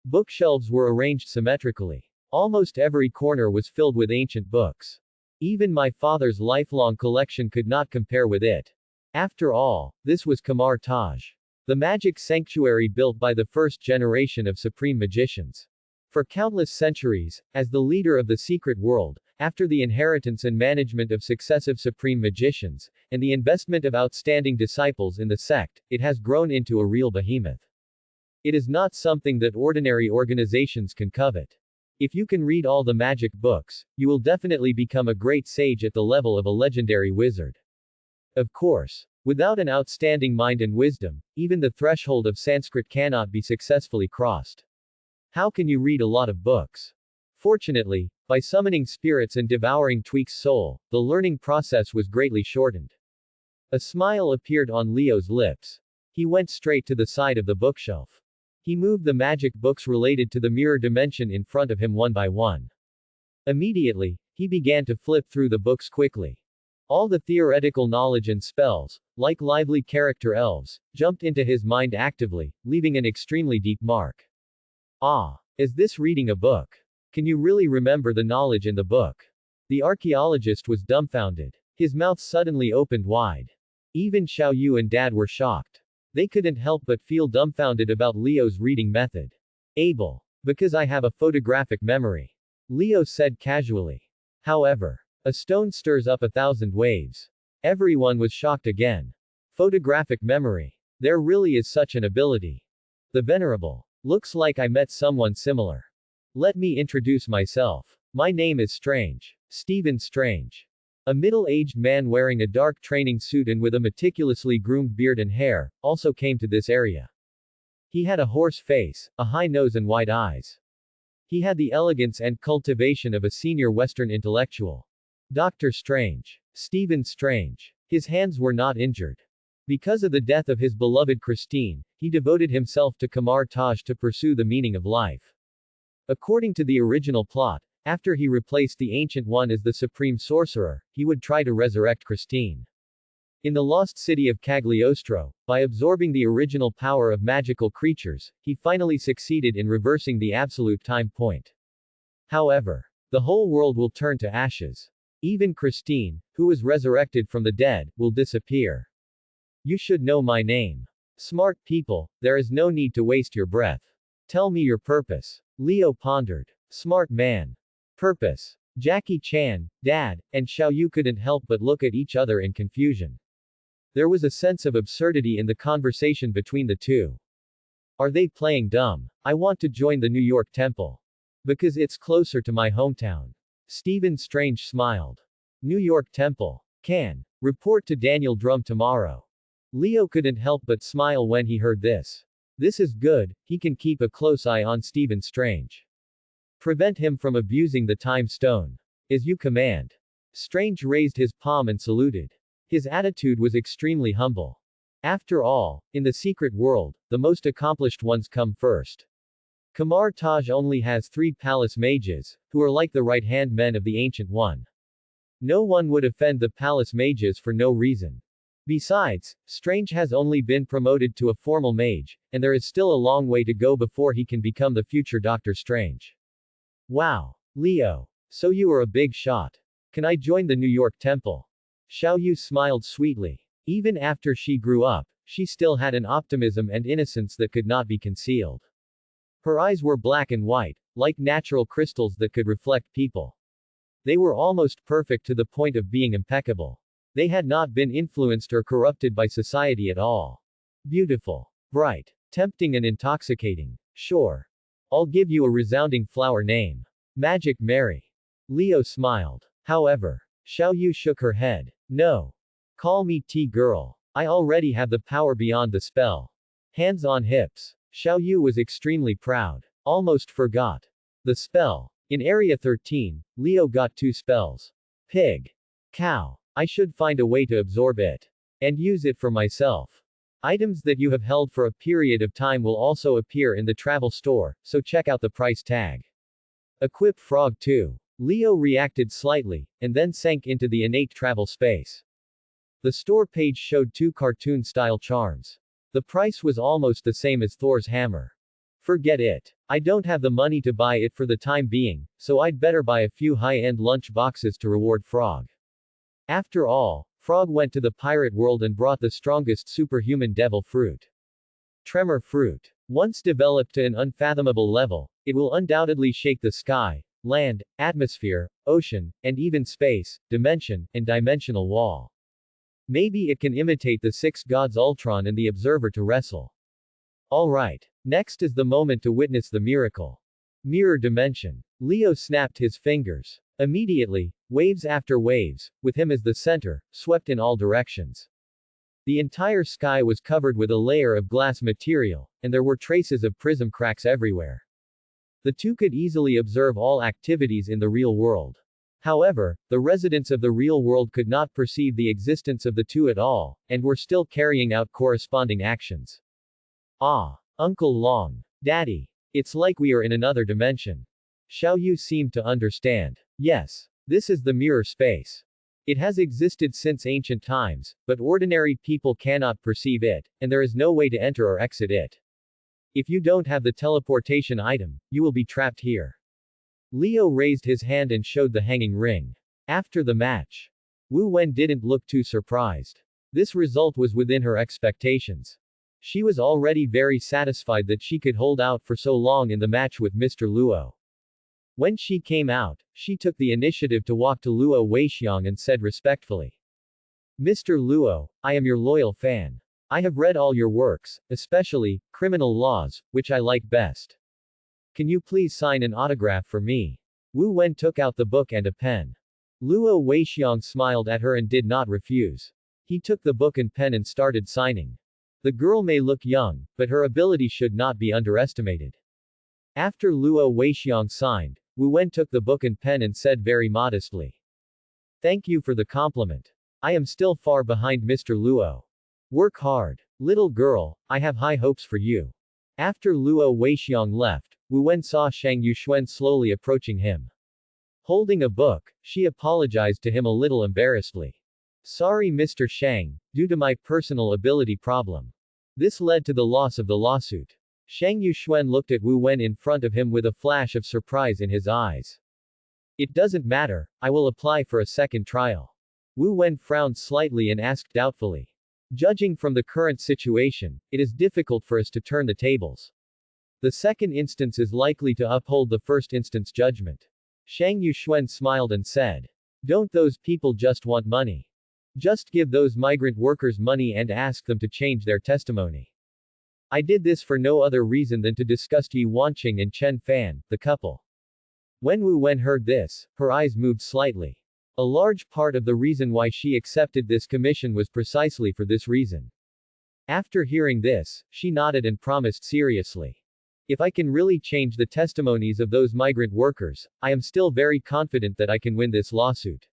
Bookshelves were arranged symmetrically. Almost every corner was filled with ancient books. Even my father's lifelong collection could not compare with it. After all, this was Kamar-Taj, the magic sanctuary built by the first generation of supreme magicians. For countless centuries, as the leader of the secret world, after the inheritance and management of successive supreme magicians, and the investment of outstanding disciples in the sect, it has grown into a real behemoth. It is not something that ordinary organizations can covet. If you can read all the magic books, you will definitely become a great sage at the level of a legendary wizard. Of course, without an outstanding mind and wisdom, even the threshold of Sanskrit cannot be successfully crossed. How can you read a lot of books? Fortunately, by summoning spirits and devouring Tweek's soul, the learning process was greatly shortened. A smile appeared on Leo's lips. He went straight to the side of the bookshelf. He moved the magic books related to the mirror dimension in front of him one by one. Immediately, he began to flip through the books quickly. All the theoretical knowledge and spells, like lively character elves, jumped into his mind actively, leaving an extremely deep mark. Ah, is this reading a book? Can you really remember the knowledge in the book? The archaeologist was dumbfounded. His mouth suddenly opened wide. Even Xiao Yu and Dad were shocked. They couldn't help but feel dumbfounded about Leo's reading method. Able. Because I have a photographic memory. Leo said casually. However, a stone stirs up 1,000 waves. Everyone was shocked again. Photographic memory. There really is such an ability. The Venerable. Looks like I met someone similar. Let me introduce myself. My name is Strange. Stephen Strange. A middle-aged man wearing a dark training suit and with a meticulously groomed beard and hair, also came to this area. He had a horse face, a high nose and wide eyes. He had the elegance and cultivation of a senior Western intellectual. Dr. Strange. Stephen Strange. His hands were not injured. Because of the death of his beloved Christine, he devoted himself to Kamar-Taj to pursue the meaning of life. According to the original plot, after he replaced the Ancient One as the Supreme Sorcerer, he would try to resurrect Christine. In the lost city of Cagliostro, by absorbing the original power of magical creatures, he finally succeeded in reversing the absolute time point. However, the whole world will turn to ashes. Even Christine, who was resurrected from the dead, will disappear. You should know my name. Smart people, there is no need to waste your breath. Tell me your purpose. Leo pondered. Smart man. Purpose. Jackie Chan, Dad, and Xiao Yu couldn't help but look at each other in confusion. There was a sense of absurdity in the conversation between the two. Are they playing dumb? I want to join the New York Temple. Because it's closer to my hometown. Stephen Strange smiled. New York Temple. Can. Report to Daniel Drum tomorrow. Leo couldn't help but smile when he heard this. This is good, he can keep a close eye on Stephen Strange. Prevent him from abusing the time stone. As you command. Strange raised his palm and saluted. His attitude was extremely humble. After all, in the secret world, the most accomplished ones come first. Kamar-Taj only has 3 palace mages, who are like the right-hand men of the Ancient One. No one would offend the palace mages for no reason. Besides, Strange has only been promoted to a formal mage, and there is still a long way to go before he can become the future Doctor Strange. Wow. Leo. So you are a big shot. Can I join the New York Temple? Xiao Yu smiled sweetly. Even after she grew up, she still had an optimism and innocence that could not be concealed. Her eyes were black and white, like natural crystals that could reflect people. They were almost perfect to the point of being impeccable. They had not been influenced or corrupted by society at all. Beautiful. Bright. Tempting and intoxicating. Sure. I'll give you a resounding flower name. Magic Mary. Leo smiled. However, Xiao Yu shook her head. No. Call me T-Girl. I already have the power beyond the spell. Hands on hips. Xiao Yu was extremely proud. Almost forgot. The spell. In Area 13, Leo got 2 spells. Pig. Cow. I should find a way to absorb it. And use it for myself. Items that you have held for a period of time will also appear in the travel store, so check out the price tag. Equip Frog 2. Leo reacted slightly, and then sank into the innate travel space. The store page showed 2 cartoon-style charms. The price was almost the same as Thor's hammer. Forget it. I don't have the money to buy it for the time being, so I'd better buy a few high-end lunch boxes to reward Frog. After all, Frog went to the pirate world and brought the strongest superhuman devil fruit. Tremor fruit. Once developed to an unfathomable level, it will undoubtedly shake the sky, land, atmosphere, ocean, and even space, dimension, and dimensional wall. Maybe it can imitate the 6 gods Ultron and the Observer to wrestle. Alright. Next is the moment to witness the miracle. Mirror dimension. Leo snapped his fingers. Immediately, waves after waves, with him as the center, swept in all directions. The entire sky was covered with a layer of glass material, and there were traces of prism cracks everywhere. The two could easily observe all activities in the real world. However, the residents of the real world could not perceive the existence of the two at all, and were still carrying out corresponding actions. Ah, Uncle Long. Daddy. It's like we are in another dimension. Xiao Yu seemed to understand. Yes. This is the mirror space. It has existed since ancient times, but ordinary people cannot perceive it, and there is no way to enter or exit it. If you don't have the teleportation item, you will be trapped here. Leo raised his hand and showed the hanging ring. After the match, Wu Wen didn't look too surprised. This result was within her expectations. She was already very satisfied that she could hold out for so long in the match with Mr. Luo. When she came out, she took the initiative to walk to Luo Weixiang and said respectfully, "Mr. Luo, I am your loyal fan. I have read all your works, especially Criminal Laws, which I like best. Can you please sign an autograph for me?" Wu Wen took out the book and a pen. Luo Weixiang smiled at her and did not refuse. He took the book and pen and started signing. The girl may look young, but her ability should not be underestimated. After Luo Weixiang signed, Wu Wen took the book and pen and said very modestly, "Thank you for the compliment. I am still far behind Mr. Luo. Work hard. Little girl, I have high hopes for you." After Luo Weixiang left, Wu Wen saw Shang Yuxuan slowly approaching him. Holding a book, she apologized to him a little embarrassedly. "Sorry Mr. Shang, due to my personal ability problem. This led to the loss of the lawsuit." Shang Yuxuan looked at Wu Wen in front of him with a flash of surprise in his eyes. "It doesn't matter, I will apply for a second trial." Wu Wen frowned slightly and asked doubtfully, "Judging from the current situation, it is difficult for us to turn the tables. The second instance is likely to uphold the first instance judgment." Shang Yuxuan smiled and said, "Don't those people just want money? Just give those migrant workers money and ask them to change their testimony. I did this for no other reason than to disgust Yi Wanqing and Chen Fan, the couple." When Wu Wen heard this, her eyes moved slightly. A large part of the reason why she accepted this commission was precisely for this reason. After hearing this, she nodded and promised seriously, "If I can really change the testimonies of those migrant workers, I am still very confident that I can win this lawsuit."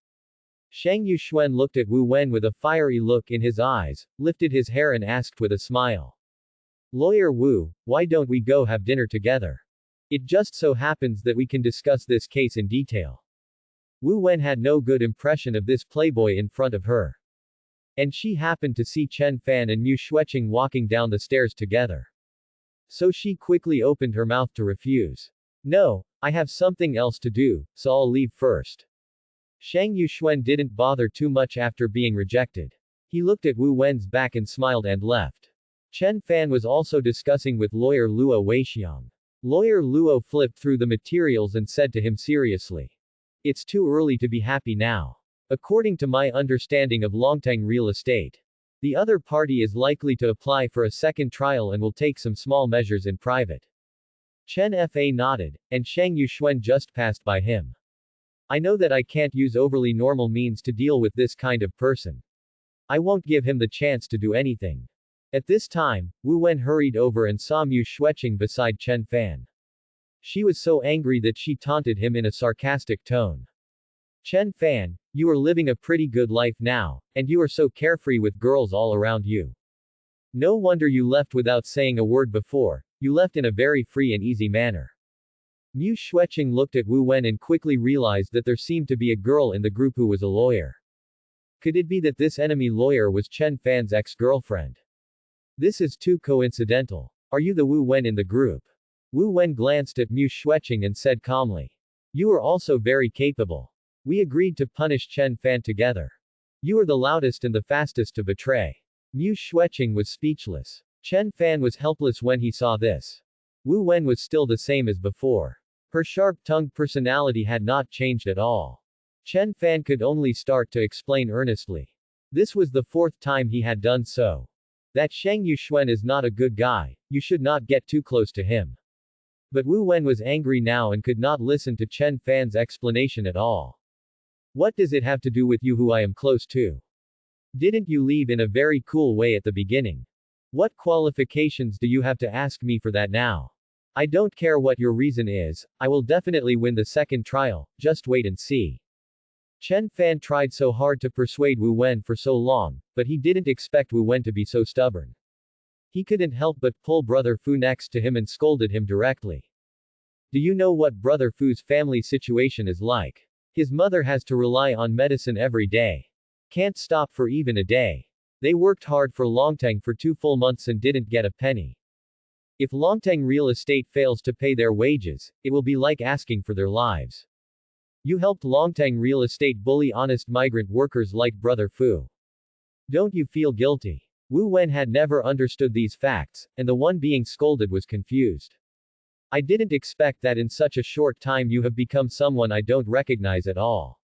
Shang Yuxuan looked at Wu Wen with a fiery look in his eyes, lifted his hair and asked with a smile, "Lawyer Wu, why don't we go have dinner together? It just so happens that we can discuss this case in detail." Wu Wen had no good impression of this playboy in front of her. And she happened to see Chen Fan and Mu Shueqing walking down the stairs together. So she quickly opened her mouth to refuse. "No, I have something else to do, so I'll leave first." Shang Yuxuan didn't bother too much after being rejected. He looked at Wu Wen's back and smiled and left. Chen Fan was also discussing with lawyer Luo Weixiang. Lawyer Luo flipped through the materials and said to him seriously, "It's too early to be happy now. According to my understanding of Longtang real estate, the other party is likely to apply for a second trial and will take some small measures in private." Chen Fa nodded, and Shang Yuxuan just passed by him. "I know that I can't use overly normal means to deal with this kind of person. I won't give him the chance to do anything." At this time, Wu Wen hurried over and saw Mu Shueqing beside Chen Fan. She was so angry that she taunted him in a sarcastic tone. "Chen Fan, you are living a pretty good life now, and you are so carefree with girls all around you. No wonder you left without saying a word before, you left in a very free and easy manner. Mu Xueqing looked at Wu Wen and quickly realized that there seemed to be a girl in the group who was a lawyer. Could it be that this enemy lawyer was Chen Fan's ex-girlfriend? This is too coincidental. Are you the Wu Wen in the group? Wu Wen glanced at Mu Xueqing and said calmly. You are also very capable. We agreed to punish Chen Fan together. You are the loudest and the fastest to betray. Mu Xueqing was speechless. Chen Fan was helpless when he saw this. Wu Wen was still the same as before. Her sharp-tongued personality had not changed at all. Chen Fan could only start to explain earnestly. This was the fourth time he had done so. That Shang Yuxuan is not a good guy, you should not get too close to him. But Wu Wen was angry now and could not listen to Chen Fan's explanation at all. What does it have to do with you who I am close to? Didn't you leave in a very cool way at the beginning? What qualifications do you have to ask me for that now? I don't care what your reason is, I will definitely win the second trial, just wait and see. Chen Fan tried so hard to persuade Wu Wen for so long, but he didn't expect Wu Wen to be so stubborn. He couldn't help but pull Brother Fu next to him and scolded him directly. Do you know what Brother Fu's family situation is like? His mother has to rely on medicine every day. Can't stop for even a day. They worked hard for Longtang for 2 full months and didn't get a penny. If Longtang Real Estate fails to pay their wages, it will be like asking for their lives. You helped Longtang Real Estate bully honest migrant workers like Brother Fu. Don't you feel guilty? Wu Wen had never understood these facts, and the one being scolded was confused. I didn't expect that in such a short time you have become someone I don't recognize at all.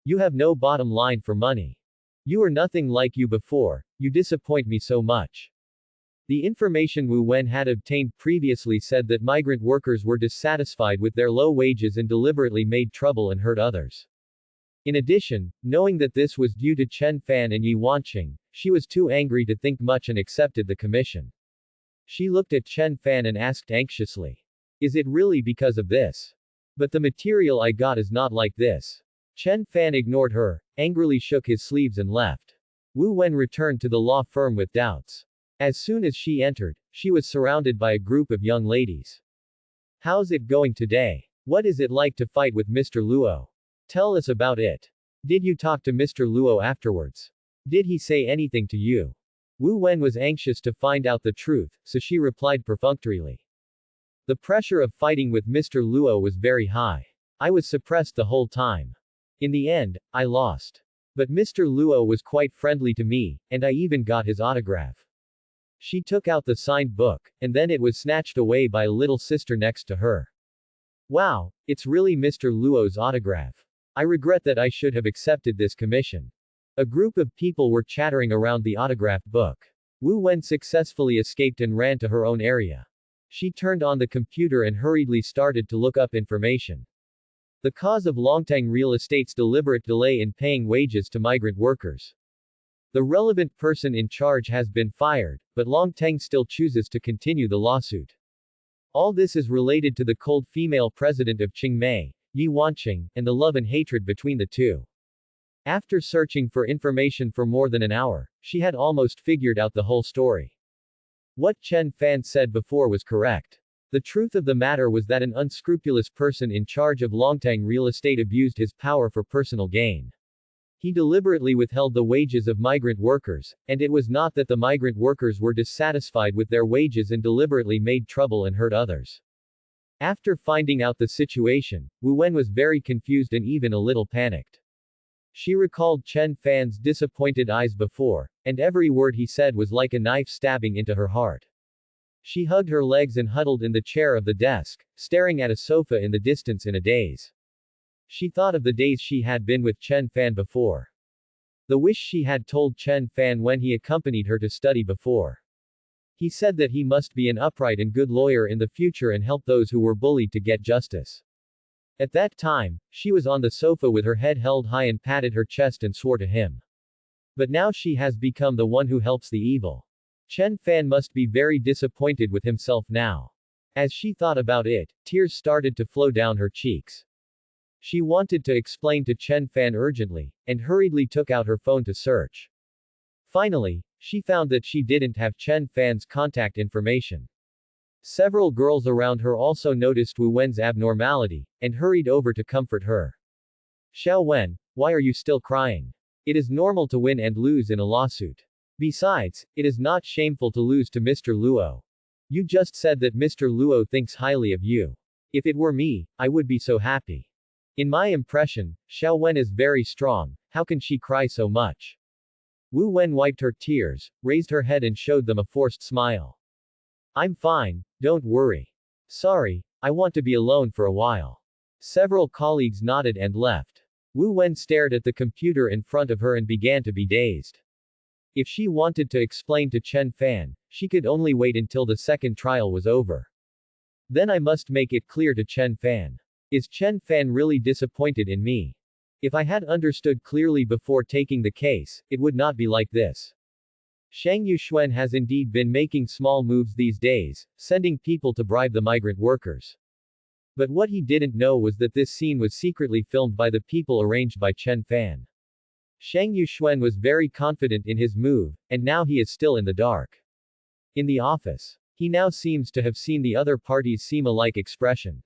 You have no bottom line for money. You are nothing like you before, you disappoint me so much. The information Wu Wen had obtained previously said that migrant workers were dissatisfied with their low wages and deliberately made trouble and hurt others. In addition, knowing that this was due to Chen Fan and Yi Wanqing, she was too angry to think much and accepted the commission. She looked at Chen Fan and asked anxiously. Is it really because of this? But the material I got is not like this. Chen Fan ignored her, angrily shook his sleeves and left. Wu Wen returned to the law firm with doubts. As soon as she entered, she was surrounded by a group of young ladies. How's it going today? What is it like to fight with Mr. Luo? Tell us about it. Did you talk to Mr. Luo afterwards? Did he say anything to you? Wu Wen was anxious to find out the truth, so she replied perfunctorily. The pressure of fighting with Mr. Luo was very high. I was suppressed the whole time. In the end, I lost. But Mr. Luo was quite friendly to me, and I even got his autograph. She took out the signed book, and then it was snatched away by a little sister next to her. Wow, it's really Mr. Luo's autograph. I regret that I should have accepted this commission. A group of people were chattering around the autographed book. Wu Wen successfully escaped and ran to her own area. She turned on the computer and hurriedly started to look up information. The cause of Longtang Real Estate's deliberate delay in paying wages to migrant workers. The relevant person in charge has been fired, but Longtang still chooses to continue the lawsuit. All this is related to the cold female president of Qingmei, Yi Wanqing, and the love and hatred between the two. After searching for information for more than an hour, she had almost figured out the whole story. What Chen Fan said before was correct. The truth of the matter was that an unscrupulous person in charge of Longtang Real Estate abused his power for personal gain. He deliberately withheld the wages of migrant workers, and it was not that the migrant workers were dissatisfied with their wages and deliberately made trouble and hurt others. After finding out the situation, Wu Wen was very confused and even a little panicked. She recalled Chen Fan's disappointed eyes before, and every word he said was like a knife stabbing into her heart. She hugged her legs and huddled in the chair of the desk, staring at a sofa in the distance in a daze. She thought of the days she had been with Chen Fan before. The wish she had told Chen Fan when he accompanied her to study before. He said that he must be an upright and good lawyer in the future and help those who were bullied to get justice. At that time, she was on the sofa with her head held high and patted her chest and swore to him. But now she has become the one who helps the evil. Chen Fan must be very disappointed with himself now. As she thought about it, tears started to flow down her cheeks. She wanted to explain to Chen Fan urgently, and hurriedly took out her phone to search. Finally, she found that she didn't have Chen Fan's contact information. Several girls around her also noticed Wu Wen's abnormality, and hurried over to comfort her. Xiao Wen, why are you still crying? It is normal to win and lose in a lawsuit. Besides, it is not shameful to lose to Mr. Luo. You just said that Mr. Luo thinks highly of you. If it were me, I would be so happy. In my impression, Xiao Wen is very strong, how can she cry so much? Wu Wen wiped her tears, raised her head and showed them a forced smile. I'm fine, don't worry. Sorry, I want to be alone for a while. Several colleagues nodded and left. Wu Wen stared at the computer in front of her and began to be dazed. If she wanted to explain to Chen Fan, she could only wait until the second trial was over. Then I must make it clear to Chen Fan. Is Chen Fan really disappointed in me? If I had understood clearly before taking the case, it would not be like this. Shang Yuxuan has indeed been making small moves these days, sending people to bribe the migrant workers. But what he didn't know was that this scene was secretly filmed by the people arranged by Chen Fan. Shang Yuxuan was very confident in his move, and now he is still in the dark. In the office, he now seems to have seen the other parties seem alike expression.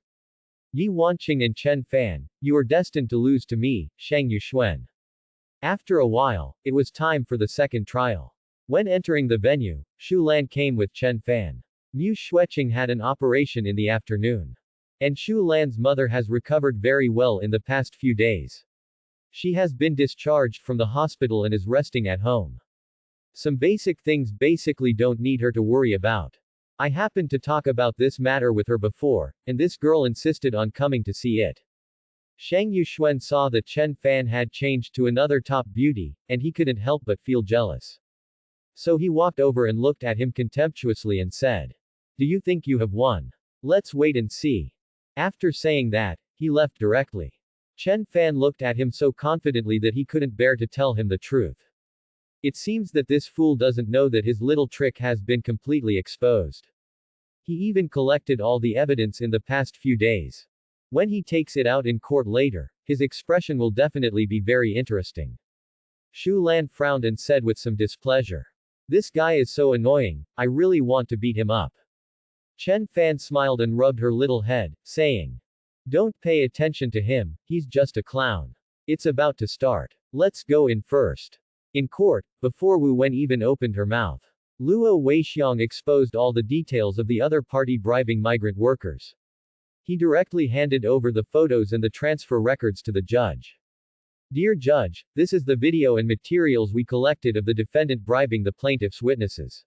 Yi Wanqing and Chen Fan, you are destined to lose to me, Shang Yuxuan. After a while, it was time for the second trial. When entering the venue, Shu Lan came with Chen Fan. Mu Xueqing had an operation in the afternoon. And Shu Lan's mother has recovered very well in the past few days. She has been discharged from the hospital and is resting at home. Some basic things basically don't need her to worry about. I happened to talk about this matter with her before, and this girl insisted on coming to see it. Shang Yuxuan saw that Chen Fan had changed to another top beauty, and he couldn't help but feel jealous. So he walked over and looked at him contemptuously and said, "Do you think you have won? Let's wait and see." After saying that, he left directly. Chen Fan looked at him so confidently that he couldn't bear to tell him the truth. It seems that this fool doesn't know that his little trick has been completely exposed. He even collected all the evidence in the past few days. When he takes it out in court later, his expression will definitely be very interesting. Shu Lan frowned and said with some displeasure. This guy is so annoying, I really want to beat him up. Chen Fan smiled and rubbed her little head, saying, "Don't pay attention to him, he's just a clown. It's about to start. Let's go in first." In court, before Wu Wen even opened her mouth, Luo Weixiang exposed all the details of the other party bribing migrant workers. He directly handed over the photos and the transfer records to the judge. Dear Judge, this is the video and materials we collected of the defendant bribing the plaintiff's witnesses.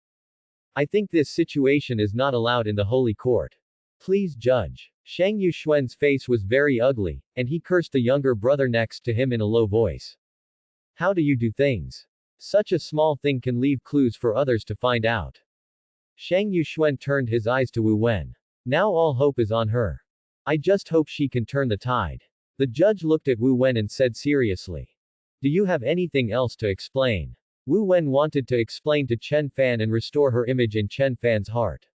I think this situation is not allowed in the Holy Court. Please judge. Shang Yuxuan's face was very ugly, and he cursed the younger brother next to him in a low voice. How do you do things? Such a small thing can leave clues for others to find out. Shang Yuxuan turned his eyes to Wu Wen. Now all hope is on her. I just hope she can turn the tide. The judge looked at Wu Wen and said seriously. Do you have anything else to explain? Wu Wen wanted to explain to Chen Fan and restore her image in Chen Fan's heart.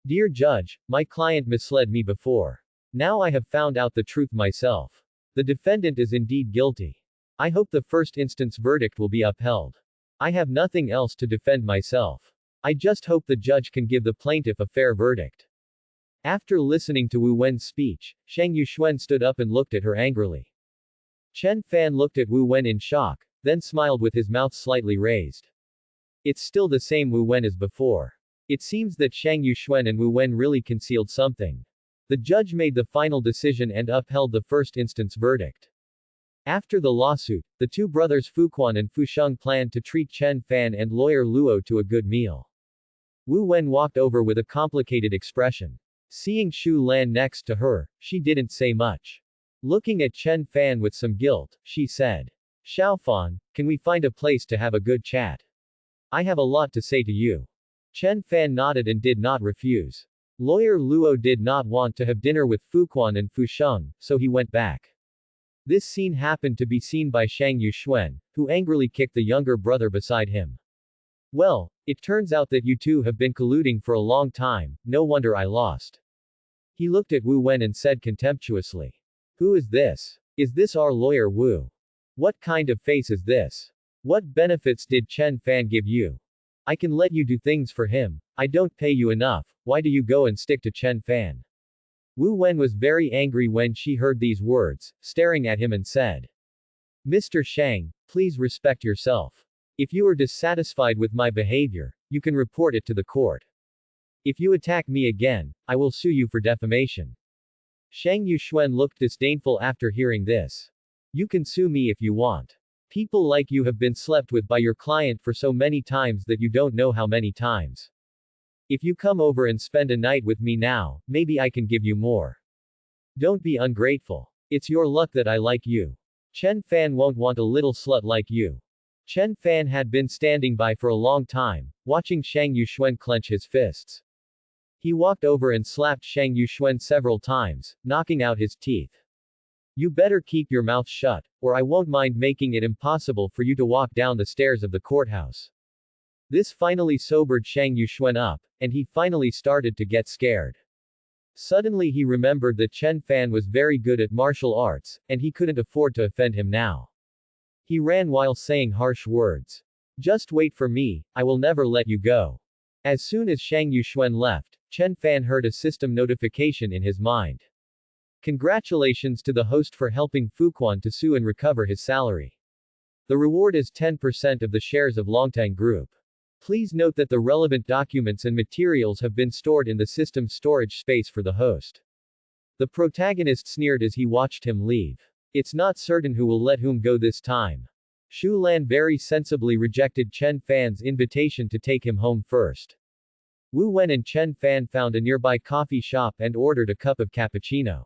Dear Judge, my client misled me before. Now I have found out the truth myself. The defendant is indeed guilty. I hope the first instance verdict will be upheld. I have nothing else to defend myself. I just hope the judge can give the plaintiff a fair verdict. After listening to Wu Wen's speech, Shang Yuxuan stood up and looked at her angrily. Chen Fan looked at Wu Wen in shock, then smiled with his mouth slightly raised. It's still the same Wu Wen as before. It seems that Shang Yuxuan and Wu Wen really concealed something. The judge made the final decision and upheld the first instance verdict. After the lawsuit, the two brothers Fuquan and Fusheng planned to treat Chen Fan and lawyer Luo to a good meal. Wu Wen walked over with a complicated expression. Seeing Shu Lan next to her, she didn't say much. Looking at Chen Fan with some guilt, she said, Xiaofan, can we find a place to have a good chat? I have a lot to say to you. Chen Fan nodded and did not refuse. Lawyer Luo did not want to have dinner with Fuquan and Fusheng, so he went back. This scene happened to be seen by Shang Yuxuan, who angrily kicked the younger brother beside him. Well, it turns out that you two have been colluding for a long time, no wonder I lost. He looked at Wu Wen and said contemptuously. Who is this? Is this our lawyer Wu? What kind of face is this? What benefits did Chen Fan give you? I can let you do things for him. I don't pay you enough, why do you go and stick to Chen Fan? Wu Wen was very angry when she heard these words, staring at him and said, Mr. Shang, please respect yourself. If you are dissatisfied with my behavior, you can report it to the court. If you attack me again, I will sue you for defamation. Shang Yuxuan looked disdainful after hearing this. You can sue me if you want. People like you have been slept with by your client for so many times that you don't know how many times. If you come over and spend a night with me now, maybe I can give you more. Don't be ungrateful. It's your luck that I like you. Chen Fan won't want a little slut like you. Chen Fan had been standing by for a long time, watching Shang Yuxuan clench his fists. He walked over and slapped Shang Yuxuan several times, knocking out his teeth. You better keep your mouth shut, or I won't mind making it impossible for you to walk down the stairs of the courthouse. This finally sobered Shang Yuxuan up, and he finally started to get scared. Suddenly he remembered that Chen Fan was very good at martial arts, and he couldn't afford to offend him now. He ran while saying harsh words. Just wait for me, I will never let you go. As soon as Shang Yuxuan left, Chen Fan heard a system notification in his mind. Congratulations to the host for helping Fuquan to sue and recover his salary. The reward is 10% of the shares of Longtang Group. Please note that the relevant documents and materials have been stored in the system's storage space for the host. The protagonist sneered as he watched him leave. It's not certain who will let whom go this time. Shu Lan very sensibly rejected Chen Fan's invitation to take him home first. Wu Wen and Chen Fan found a nearby coffee shop and ordered a cup of cappuccino.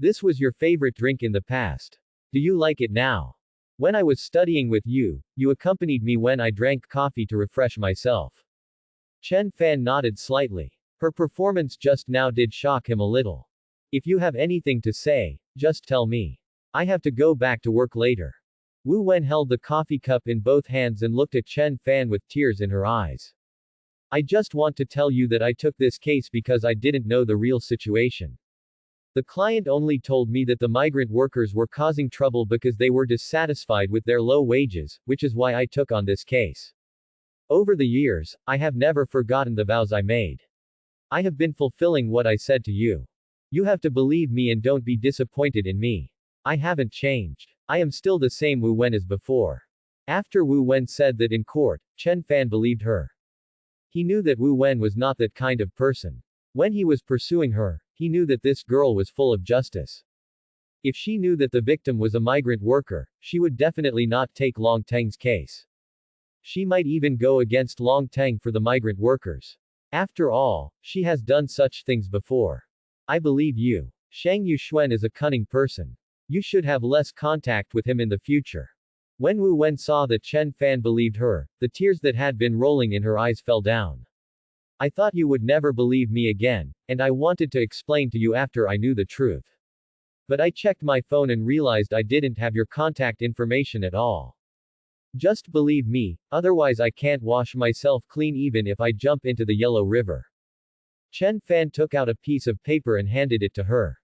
This was your favorite drink in the past. Do you like it now? When I was studying with you, you accompanied me when I drank coffee to refresh myself. Chen Fan nodded slightly. Her performance just now did shock him a little. If you have anything to say, just tell me. I have to go back to work later. Wu Wen held the coffee cup in both hands and looked at Chen Fan with tears in her eyes. I just want to tell you that I took this case because I didn't know the real situation. The client only told me that the migrant workers were causing trouble because they were dissatisfied with their low wages, which is why I took on this case. Over the years, I have never forgotten the vows I made. I have been fulfilling what I said to you. You have to believe me and don't be disappointed in me. I haven't changed. I am still the same Wu Wen as before. After Wu Wen said that in court, Chen Fan believed her. He knew that Wu Wen was not that kind of person. When he was pursuing her, he knew that this girl was full of justice. If she knew that the victim was a migrant worker, she would definitely not take Long Teng's case. She might even go against Long Teng for the migrant workers. After all, she has done such things before. I believe you. Shang Yuxuan is a cunning person. You should have less contact with him in the future. When Wu Wen saw that Chen Fan believed her, the tears that had been rolling in her eyes fell down. I thought you would never believe me again, and I wanted to explain to you after I knew the truth. But I checked my phone and realized I didn't have your contact information at all. Just believe me, otherwise I can't wash myself clean even if I jump into the Yellow River. Chen Fan took out a piece of paper and handed it to her.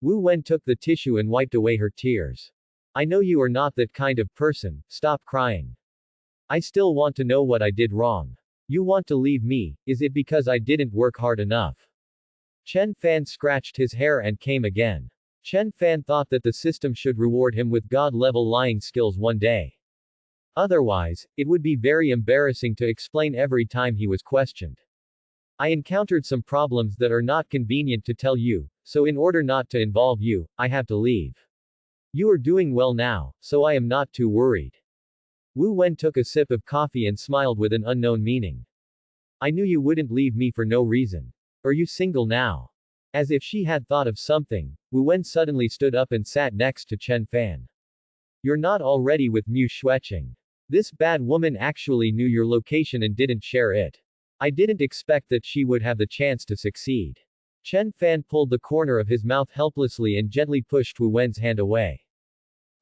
Wu Wen took the tissue and wiped away her tears. I know you are not that kind of person, stop crying. I still want to know what I did wrong. You want to leave me, is it because I didn't work hard enough? Chen Fan scratched his hair and came again. Chen Fan thought that the system should reward him with God-level lying skills one day. Otherwise, it would be very embarrassing to explain every time he was questioned. I encountered some problems that are not convenient to tell you, so in order not to involve you, I have to leave. You are doing well now, so I am not too worried. Wu Wen took a sip of coffee and smiled with an unknown meaning. I knew you wouldn't leave me for no reason. Are you single now? As if she had thought of something, Wu Wen suddenly stood up and sat next to Chen Fan. You're not already with Mu Xueqing. This bad woman actually knew your location and didn't share it. I didn't expect that she would have the chance to succeed. Chen Fan pulled the corner of his mouth helplessly and gently pushed Wu Wen's hand away.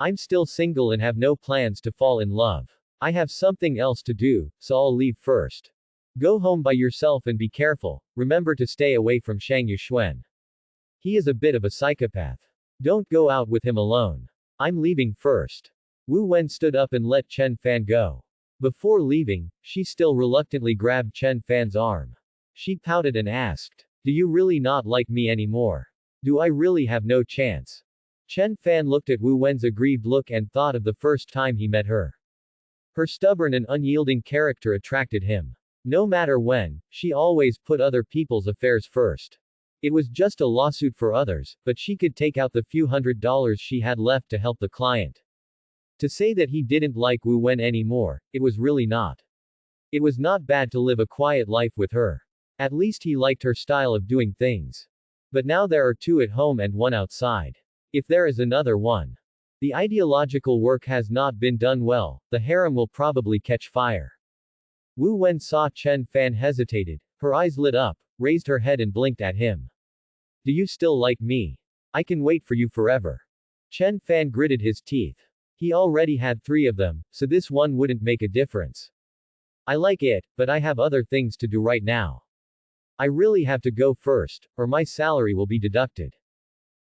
I'm still single and have no plans to fall in love. I have something else to do, so I'll leave first. Go home by yourself and be careful, remember to stay away from Shang Yuxuan. He is a bit of a psychopath. Don't go out with him alone. I'm leaving first. Wu Wen stood up and let Chen Fan go. Before leaving, she still reluctantly grabbed Chen Fan's arm. She pouted and asked, "Do you really not like me anymore? Do I really have no chance?" Chen Fan looked at Wu Wen's aggrieved look and thought of the first time he met her. Her stubborn and unyielding character attracted him. No matter when, she always put other people's affairs first. It was just a lawsuit for others, but she could take out the few $100s she had left to help the client. To say that he didn't like Wu Wen anymore, it was really not. It was not bad to live a quiet life with her. At least he liked her style of doing things. But now there are two at home and one outside. If there is another one, the ideological work has not been done well, the harem will probably catch fire. Wu Wen saw Chen Fan hesitated, her eyes lit up, raised her head and blinked at him. "Do you still like me? I can wait for you forever." Chen Fan gritted his teeth. He already had 3 of them, so this one wouldn't make a difference. "I like it, but I have other things to do right now. I really have to go first, or my salary will be deducted."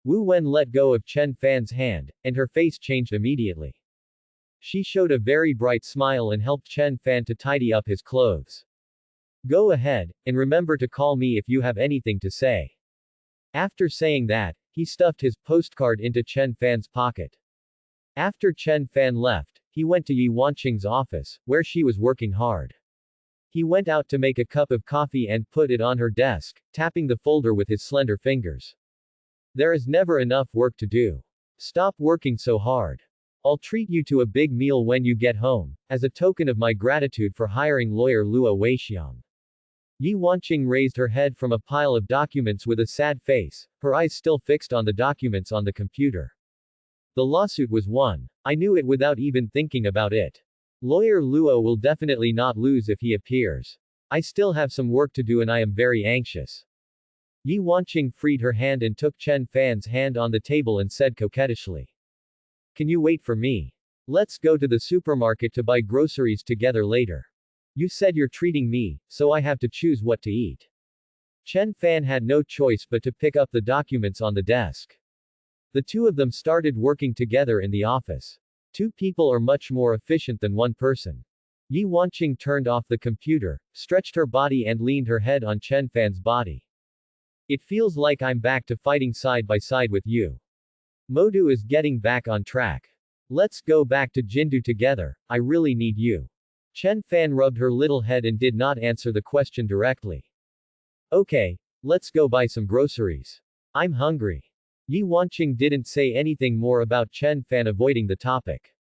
Wu Wen let go of Chen Fan's hand, and her face changed immediately. She showed a very bright smile and helped Chen Fan to tidy up his clothes. "Go ahead, and remember to call me if you have anything to say." After saying that, he stuffed his postcard into Chen Fan's pocket. After Chen Fan left, he went to Yi Wanqing's office, where she was working hard. He went out to make a cup of coffee and put it on her desk, tapping the folder with his slender fingers. "There is never enough work to do. Stop working so hard. I'll treat you to a big meal when you get home, as a token of my gratitude for hiring lawyer Luo Weixiang." Yi Wanqing raised her head from a pile of documents with a sad face, her eyes still fixed on the documents on the computer. "The lawsuit was won. I knew it without even thinking about it. Lawyer Luo will definitely not lose if he appears. I still have some work to do and I am very anxious." Yi Wanqing freed her hand and took Chen Fan's hand on the table and said coquettishly, "Can you wait for me? Let's go to the supermarket to buy groceries together later. You said you're treating me, so I have to choose what to eat." Chen Fan had no choice but to pick up the documents on the desk. The two of them started working together in the office. 2 people are much more efficient than 1 person. Yi Wanqing turned off the computer, stretched her body and leaned her head on Chen Fan's body. "It feels like I'm back to fighting side by side with you. Modu is getting back on track. Let's go back to Jindu together, I really need you." Chen Fan rubbed her little head and did not answer the question directly. "Okay, let's go buy some groceries. I'm hungry." Yi Wanqing didn't say anything more about Chen Fan avoiding the topic.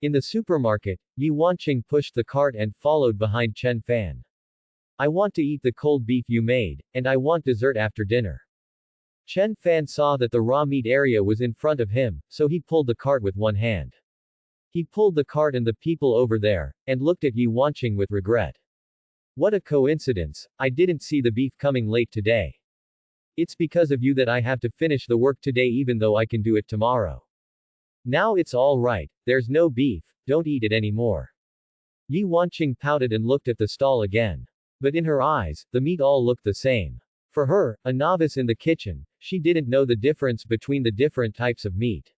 In the supermarket, Yi Wanqing pushed the cart and followed behind Chen Fan. "I want to eat the cold beef you made, and I want dessert after dinner." Chen Fan saw that the raw meat area was in front of him, so he pulled the cart with one hand. He pulled the cart and the people over there, and looked at Yi Wanqing with regret. "What a coincidence, I didn't see the beef coming late today. It's because of you that I have to finish the work today even though I can do it tomorrow. Now it's all right, there's no beef, don't eat it anymore." Yi Wanqing pouted and looked at the stall again. But in her eyes, the meat all looked the same. For her, a novice in the kitchen, she didn't know the difference between the different types of meat.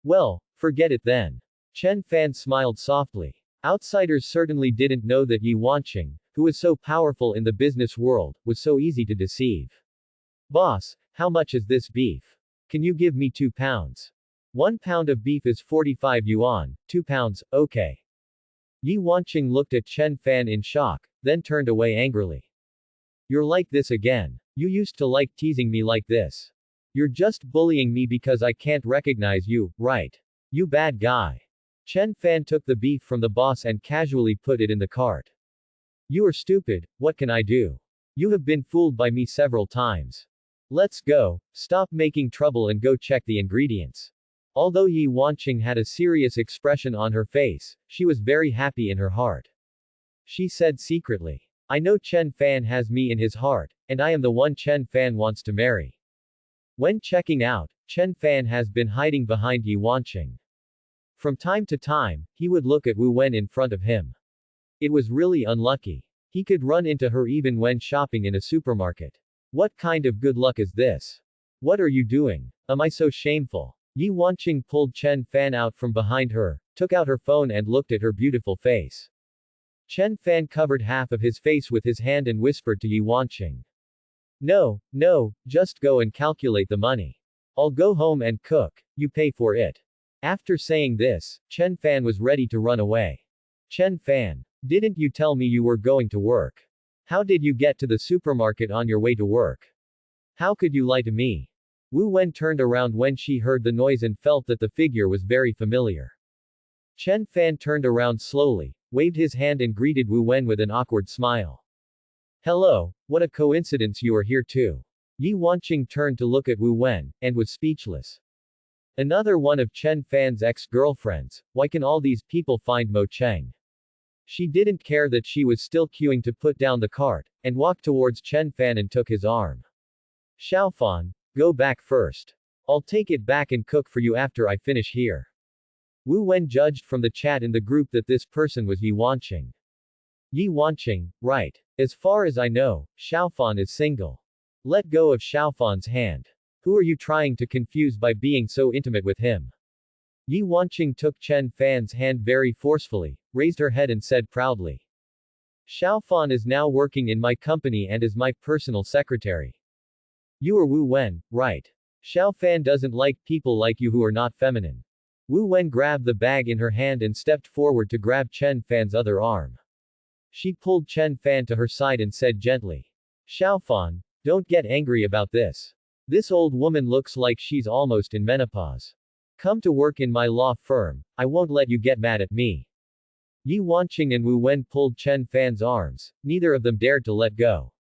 "Well, forget it then." Chen Fan smiled softly. Outsiders certainly didn't know that Yi Wanqing, who was so powerful in the business world, was so easy to deceive. "Boss, how much is this beef? Can you give me 2 pounds? 1 pound of beef is 45 yuan, 2 pounds, okay." Yi Wanqing looked at Chen Fan in shock, then turned away angrily. "You're like this again. You used to like teasing me like this. You're just bullying me because I can't recognize you, right? You bad guy." Chen Fan took the beef from the boss and casually put it in the cart. "You are stupid, what can I do? You have been fooled by me several times. Let's go, stop making trouble and go check the ingredients." Although Yi Wanqing had a serious expression on her face, she was very happy in her heart. She said secretly, "I know Chen Fan has me in his heart, and I am the one Chen Fan wants to marry." When checking out, Chen Fan has been hiding behind Yi Wanqing. From time to time, he would look at Wu Wen in front of him. It was really unlucky. He could run into her even when shopping in a supermarket. What kind of good luck is this? What are you doing? Am I so shameful? Yi Wanqing pulled Chen Fan out from behind her, took out her phone and looked at her beautiful face. Chen Fan covered half of his face with his hand and whispered to Yi Wanqing. No, no, just go and calculate the money. I'll go home and cook, you pay for it. After saying this, Chen Fan was ready to run away. Chen Fan, didn't you tell me you were going to work? How did you get to the supermarket on your way to work? How could you lie to me? Wu Wen turned around when she heard the noise and felt that the figure was very familiar. Chen Fan turned around slowly, waved his hand and greeted Wu Wen with an awkward smile. Hello, what a coincidence you are here too. Yi Wanqing turned to look at Wu Wen, and was speechless. Another one of Chen Fan's ex-girlfriends, why can all these people find Mo Cheng? She didn't care that she was still queuing to put down the cart, and walked towards Chen Fan and took his arm. Xiaofan, go back first. I'll take it back and cook for you after I finish here. Wu Wen judged from the chat in the group that this person was Yi Wanqing. Yi Wanqing, right. As far as I know, Xiaofan is single. Let go of Xiaofan's hand. Who are you trying to confuse by being so intimate with him? Yi Wanqing took Chen Fan's hand very forcefully, raised her head and said proudly. Xiaofan is now working in my company and is my personal secretary. You are Wu Wen, right? Xiaofan doesn't like people like you who are not feminine. Wu Wen grabbed the bag in her hand and stepped forward to grab Chen Fan's other arm. She pulled Chen Fan to her side and said gently. Xiaofan, don't get angry about this. This old woman looks like she's almost in menopause. Come to work in my law firm, I won't let you get mad at me. Yi Wanqing and Wu Wen pulled Chen Fan's arms, neither of them dared to let go.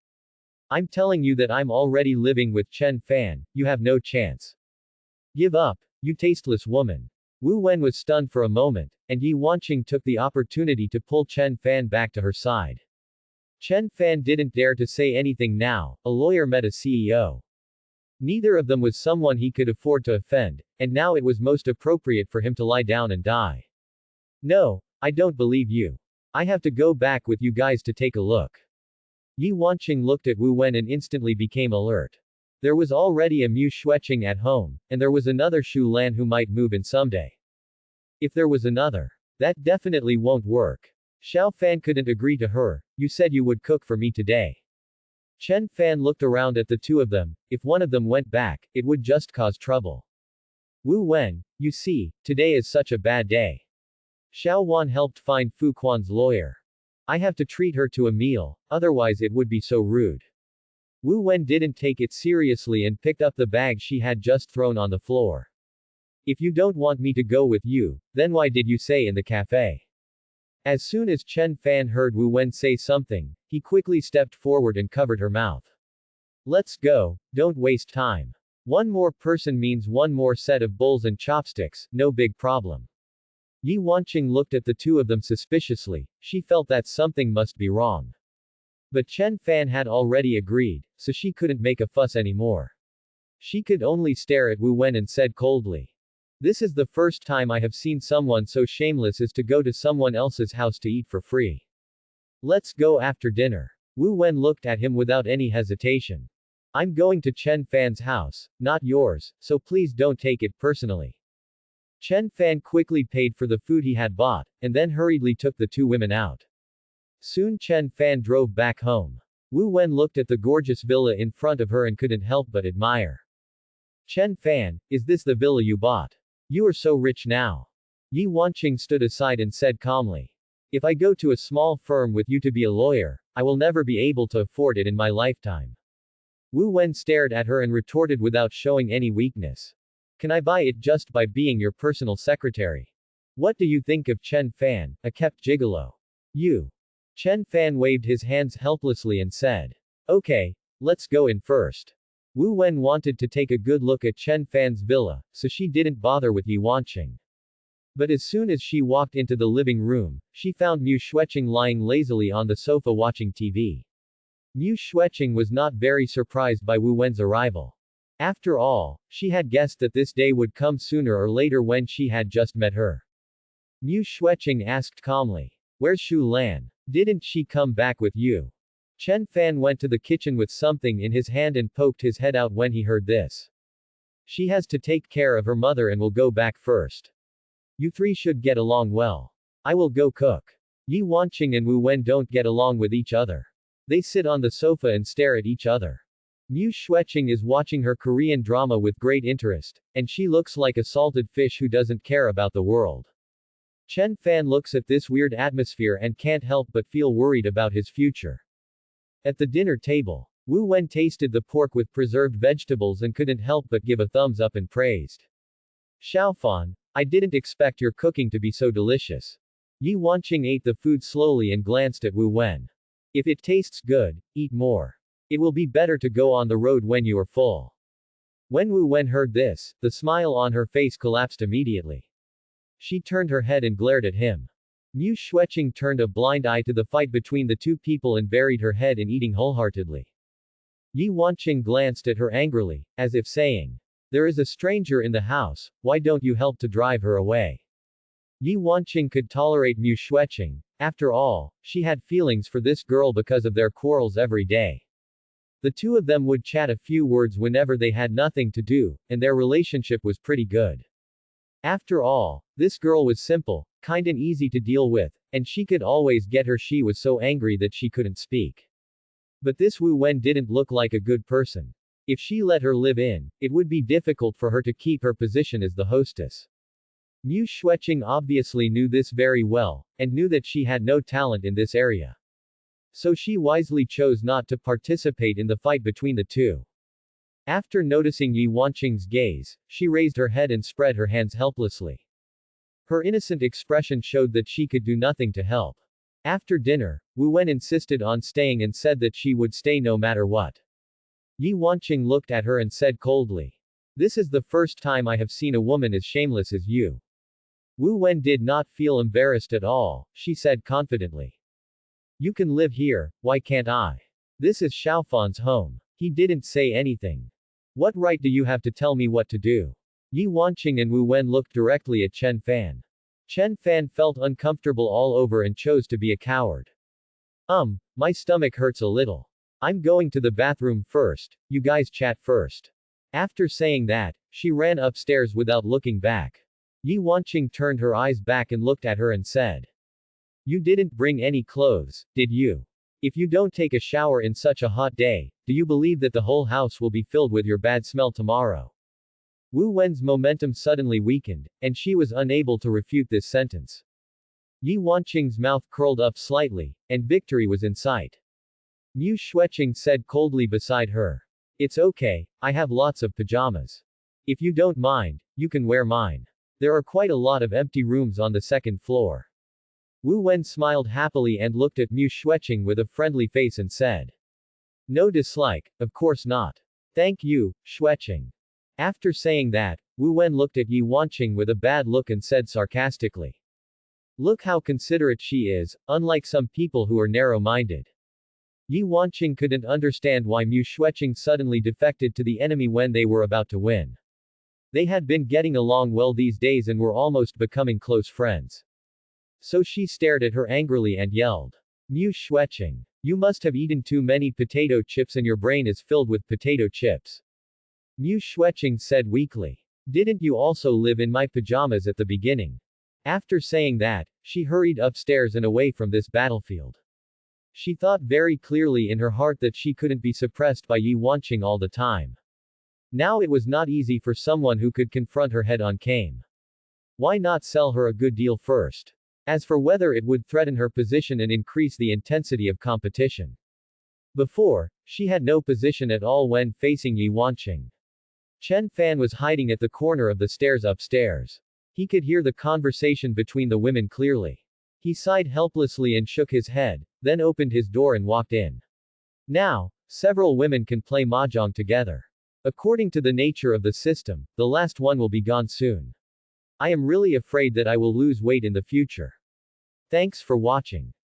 I'm telling you that I'm already living with Chen Fan, you have no chance. Give up, you tasteless woman. Wu Wen was stunned for a moment, and Yi Wanqing took the opportunity to pull Chen Fan back to her side. Chen Fan didn't dare to say anything now, a lawyer met a CEO. Neither of them was someone he could afford to offend, and now it was most appropriate for him to lie down and die. No, I don't believe you. I have to go back with you guys to take a look. Yi Wanqing looked at Wu Wen and instantly became alert. There was already a Mu Xueqing at home, and there was another Shu Lan who might move in someday. If there was another, that definitely won't work. Xiao Fan couldn't agree to her, you said you would cook for me today. Chen Fan looked around at the two of them, if one of them went back, it would just cause trouble. Wu Wen, you see, today is such a bad day. Xiao Wan helped find Fu Quan's lawyer. I have to treat her to a meal, otherwise it would be so rude. Wu Wen didn't take it seriously and picked up the bag she had just thrown on the floor. If you don't want me to go with you, then why did you say in the cafe? As soon as Chen Fan heard Wu Wen say something, he quickly stepped forward and covered her mouth. Let's go, don't waste time. One more person means one more set of bowls and chopsticks, no big problem. Yi Wanqing looked at the two of them suspiciously, she felt that something must be wrong. But Chen Fan had already agreed, so she couldn't make a fuss anymore. She could only stare at Wu Wen and said coldly. This is the first time I have seen someone so shameless as to go to someone else's house to eat for free. Let's go after dinner. Wu Wen looked at him without any hesitation. I'm going to Chen Fan's house, not yours, so please don't take it personally. Chen Fan quickly paid for the food he had bought, and then hurriedly took the two women out. Soon Chen Fan drove back home. Wu Wen looked at the gorgeous villa in front of her and couldn't help but admire. Chen Fan, is this the villa you bought? You are so rich now. Yi Wanqing stood aside and said calmly. If I go to a small firm with you to be a lawyer, I will never be able to afford it in my lifetime. Wu Wen stared at her and retorted without showing any weakness. Can I buy it just by being your personal secretary? What do you think of Chen Fan, a kept gigolo? You. Chen Fan waved his hands helplessly and said. Okay, let's go in first. Wu Wen wanted to take a good look at Chen Fan's villa, so she didn't bother with Yi Wanqing. But as soon as she walked into the living room, she found Mu Xueqing lying lazily on the sofa watching TV. Mu Xueqing was not very surprised by Wu Wen's arrival. After all, she had guessed that this day would come sooner or later when she had just met her. Mu Xueqing asked calmly. Where's Shu Lan? Didn't she come back with you? Chen Fan went to the kitchen with something in his hand and poked his head out when he heard this. She has to take care of her mother and will go back first. You three should get along well. I will go cook. Yi Wanqing and Wu Wen don't get along with each other. They sit on the sofa and stare at each other. Mu Xueqing is watching her Korean drama with great interest, and she looks like a salted fish who doesn't care about the world. Chen Fan looks at this weird atmosphere and can't help but feel worried about his future. At the dinner table, Wu Wen tasted the pork with preserved vegetables and couldn't help but give a thumbs up and praised. Xiaofan, I didn't expect your cooking to be so delicious. Yi Wanqing ate the food slowly and glanced at Wu Wen. If it tastes good, eat more. It will be better to go on the road when you are full. When Wu Wen heard this, the smile on her face collapsed immediately. She turned her head and glared at him. Mu Xueqing turned a blind eye to the fight between the two people and buried her head in eating wholeheartedly. Yi Wanqing glanced at her angrily, as if saying, there is a stranger in the house, why don't you help to drive her away? Yi Wanqing could tolerate Mu Xueqing. After all, she had feelings for this girl because of their quarrels every day. The two of them would chat a few words whenever they had nothing to do, and their relationship was pretty good. After all, this girl was simple, kind and easy to deal with, and she could always get her. She was so angry that she couldn't speak. But this Wu Wen didn't look like a good person. If she let her live in, it would be difficult for her to keep her position as the hostess. Mu Xueqing obviously knew this very well, and knew that she had no talent in this area. So she wisely chose not to participate in the fight between the two. After noticing Yi Wanqing's gaze, she raised her head and spread her hands helplessly. Her innocent expression showed that she could do nothing to help. After dinner, Wu Wen insisted on staying and said that she would stay no matter what. Yi Wanqing looked at her and said coldly, this is the first time I have seen a woman as shameless as you. Wu Wen did not feel embarrassed at all, she said confidently. You can live here, why can't I? This is Xiaofan's home. He didn't say anything. What right do you have to tell me what to do? Yi Wanqing and Wu Wen looked directly at Chen Fan. Chen Fan felt uncomfortable all over and chose to be a coward. My stomach hurts a little. I'm going to the bathroom first, you guys chat first. After saying that, she ran upstairs without looking back. Yi Wanqing turned her eyes back and looked at her and said, you didn't bring any clothes, did you? If you don't take a shower in such a hot day, do you believe that the whole house will be filled with your bad smell tomorrow? Wu Wen's momentum suddenly weakened, and she was unable to refute this sentence. Yi Wanqing's mouth curled up slightly, and victory was in sight. Mu Xueqing said coldly beside her. It's okay, I have lots of pajamas. If you don't mind, you can wear mine. There are quite a lot of empty rooms on the second floor. Wu Wen smiled happily and looked at Mu Xueqing with a friendly face and said, no dislike, of course not. Thank you, Xueqing. After saying that, Wu Wen looked at Yi Wanqing with a bad look and said sarcastically, look how considerate she is, unlike some people who are narrow-minded. Yi Wanqing couldn't understand why Mu Xueqing suddenly defected to the enemy when they were about to win. They had been getting along well these days and were almost becoming close friends. So she stared at her angrily and yelled, Mu Xueqing, you must have eaten too many potato chips and your brain is filled with potato chips. Mu Xueqing said weakly, didn't you also live in my pajamas at the beginning? After saying that, she hurried upstairs and away from this battlefield. She thought very clearly in her heart that she couldn't be suppressed by Yi Wanqing all the time. Now it was not easy for someone who could confront her head on came. Why not sell her a good deal first? As for whether it would threaten her position and increase the intensity of competition. Before, she had no position at all when facing Yi Wanqing. Chen Fan was hiding at the corner of the stairs upstairs. He could hear the conversation between the women clearly. He sighed helplessly and shook his head, then opened his door and walked in. Now, several women can play mahjong together. According to the nature of the system, the last one will be gone soon. I am really afraid that I will lose weight in the future. Thanks for watching.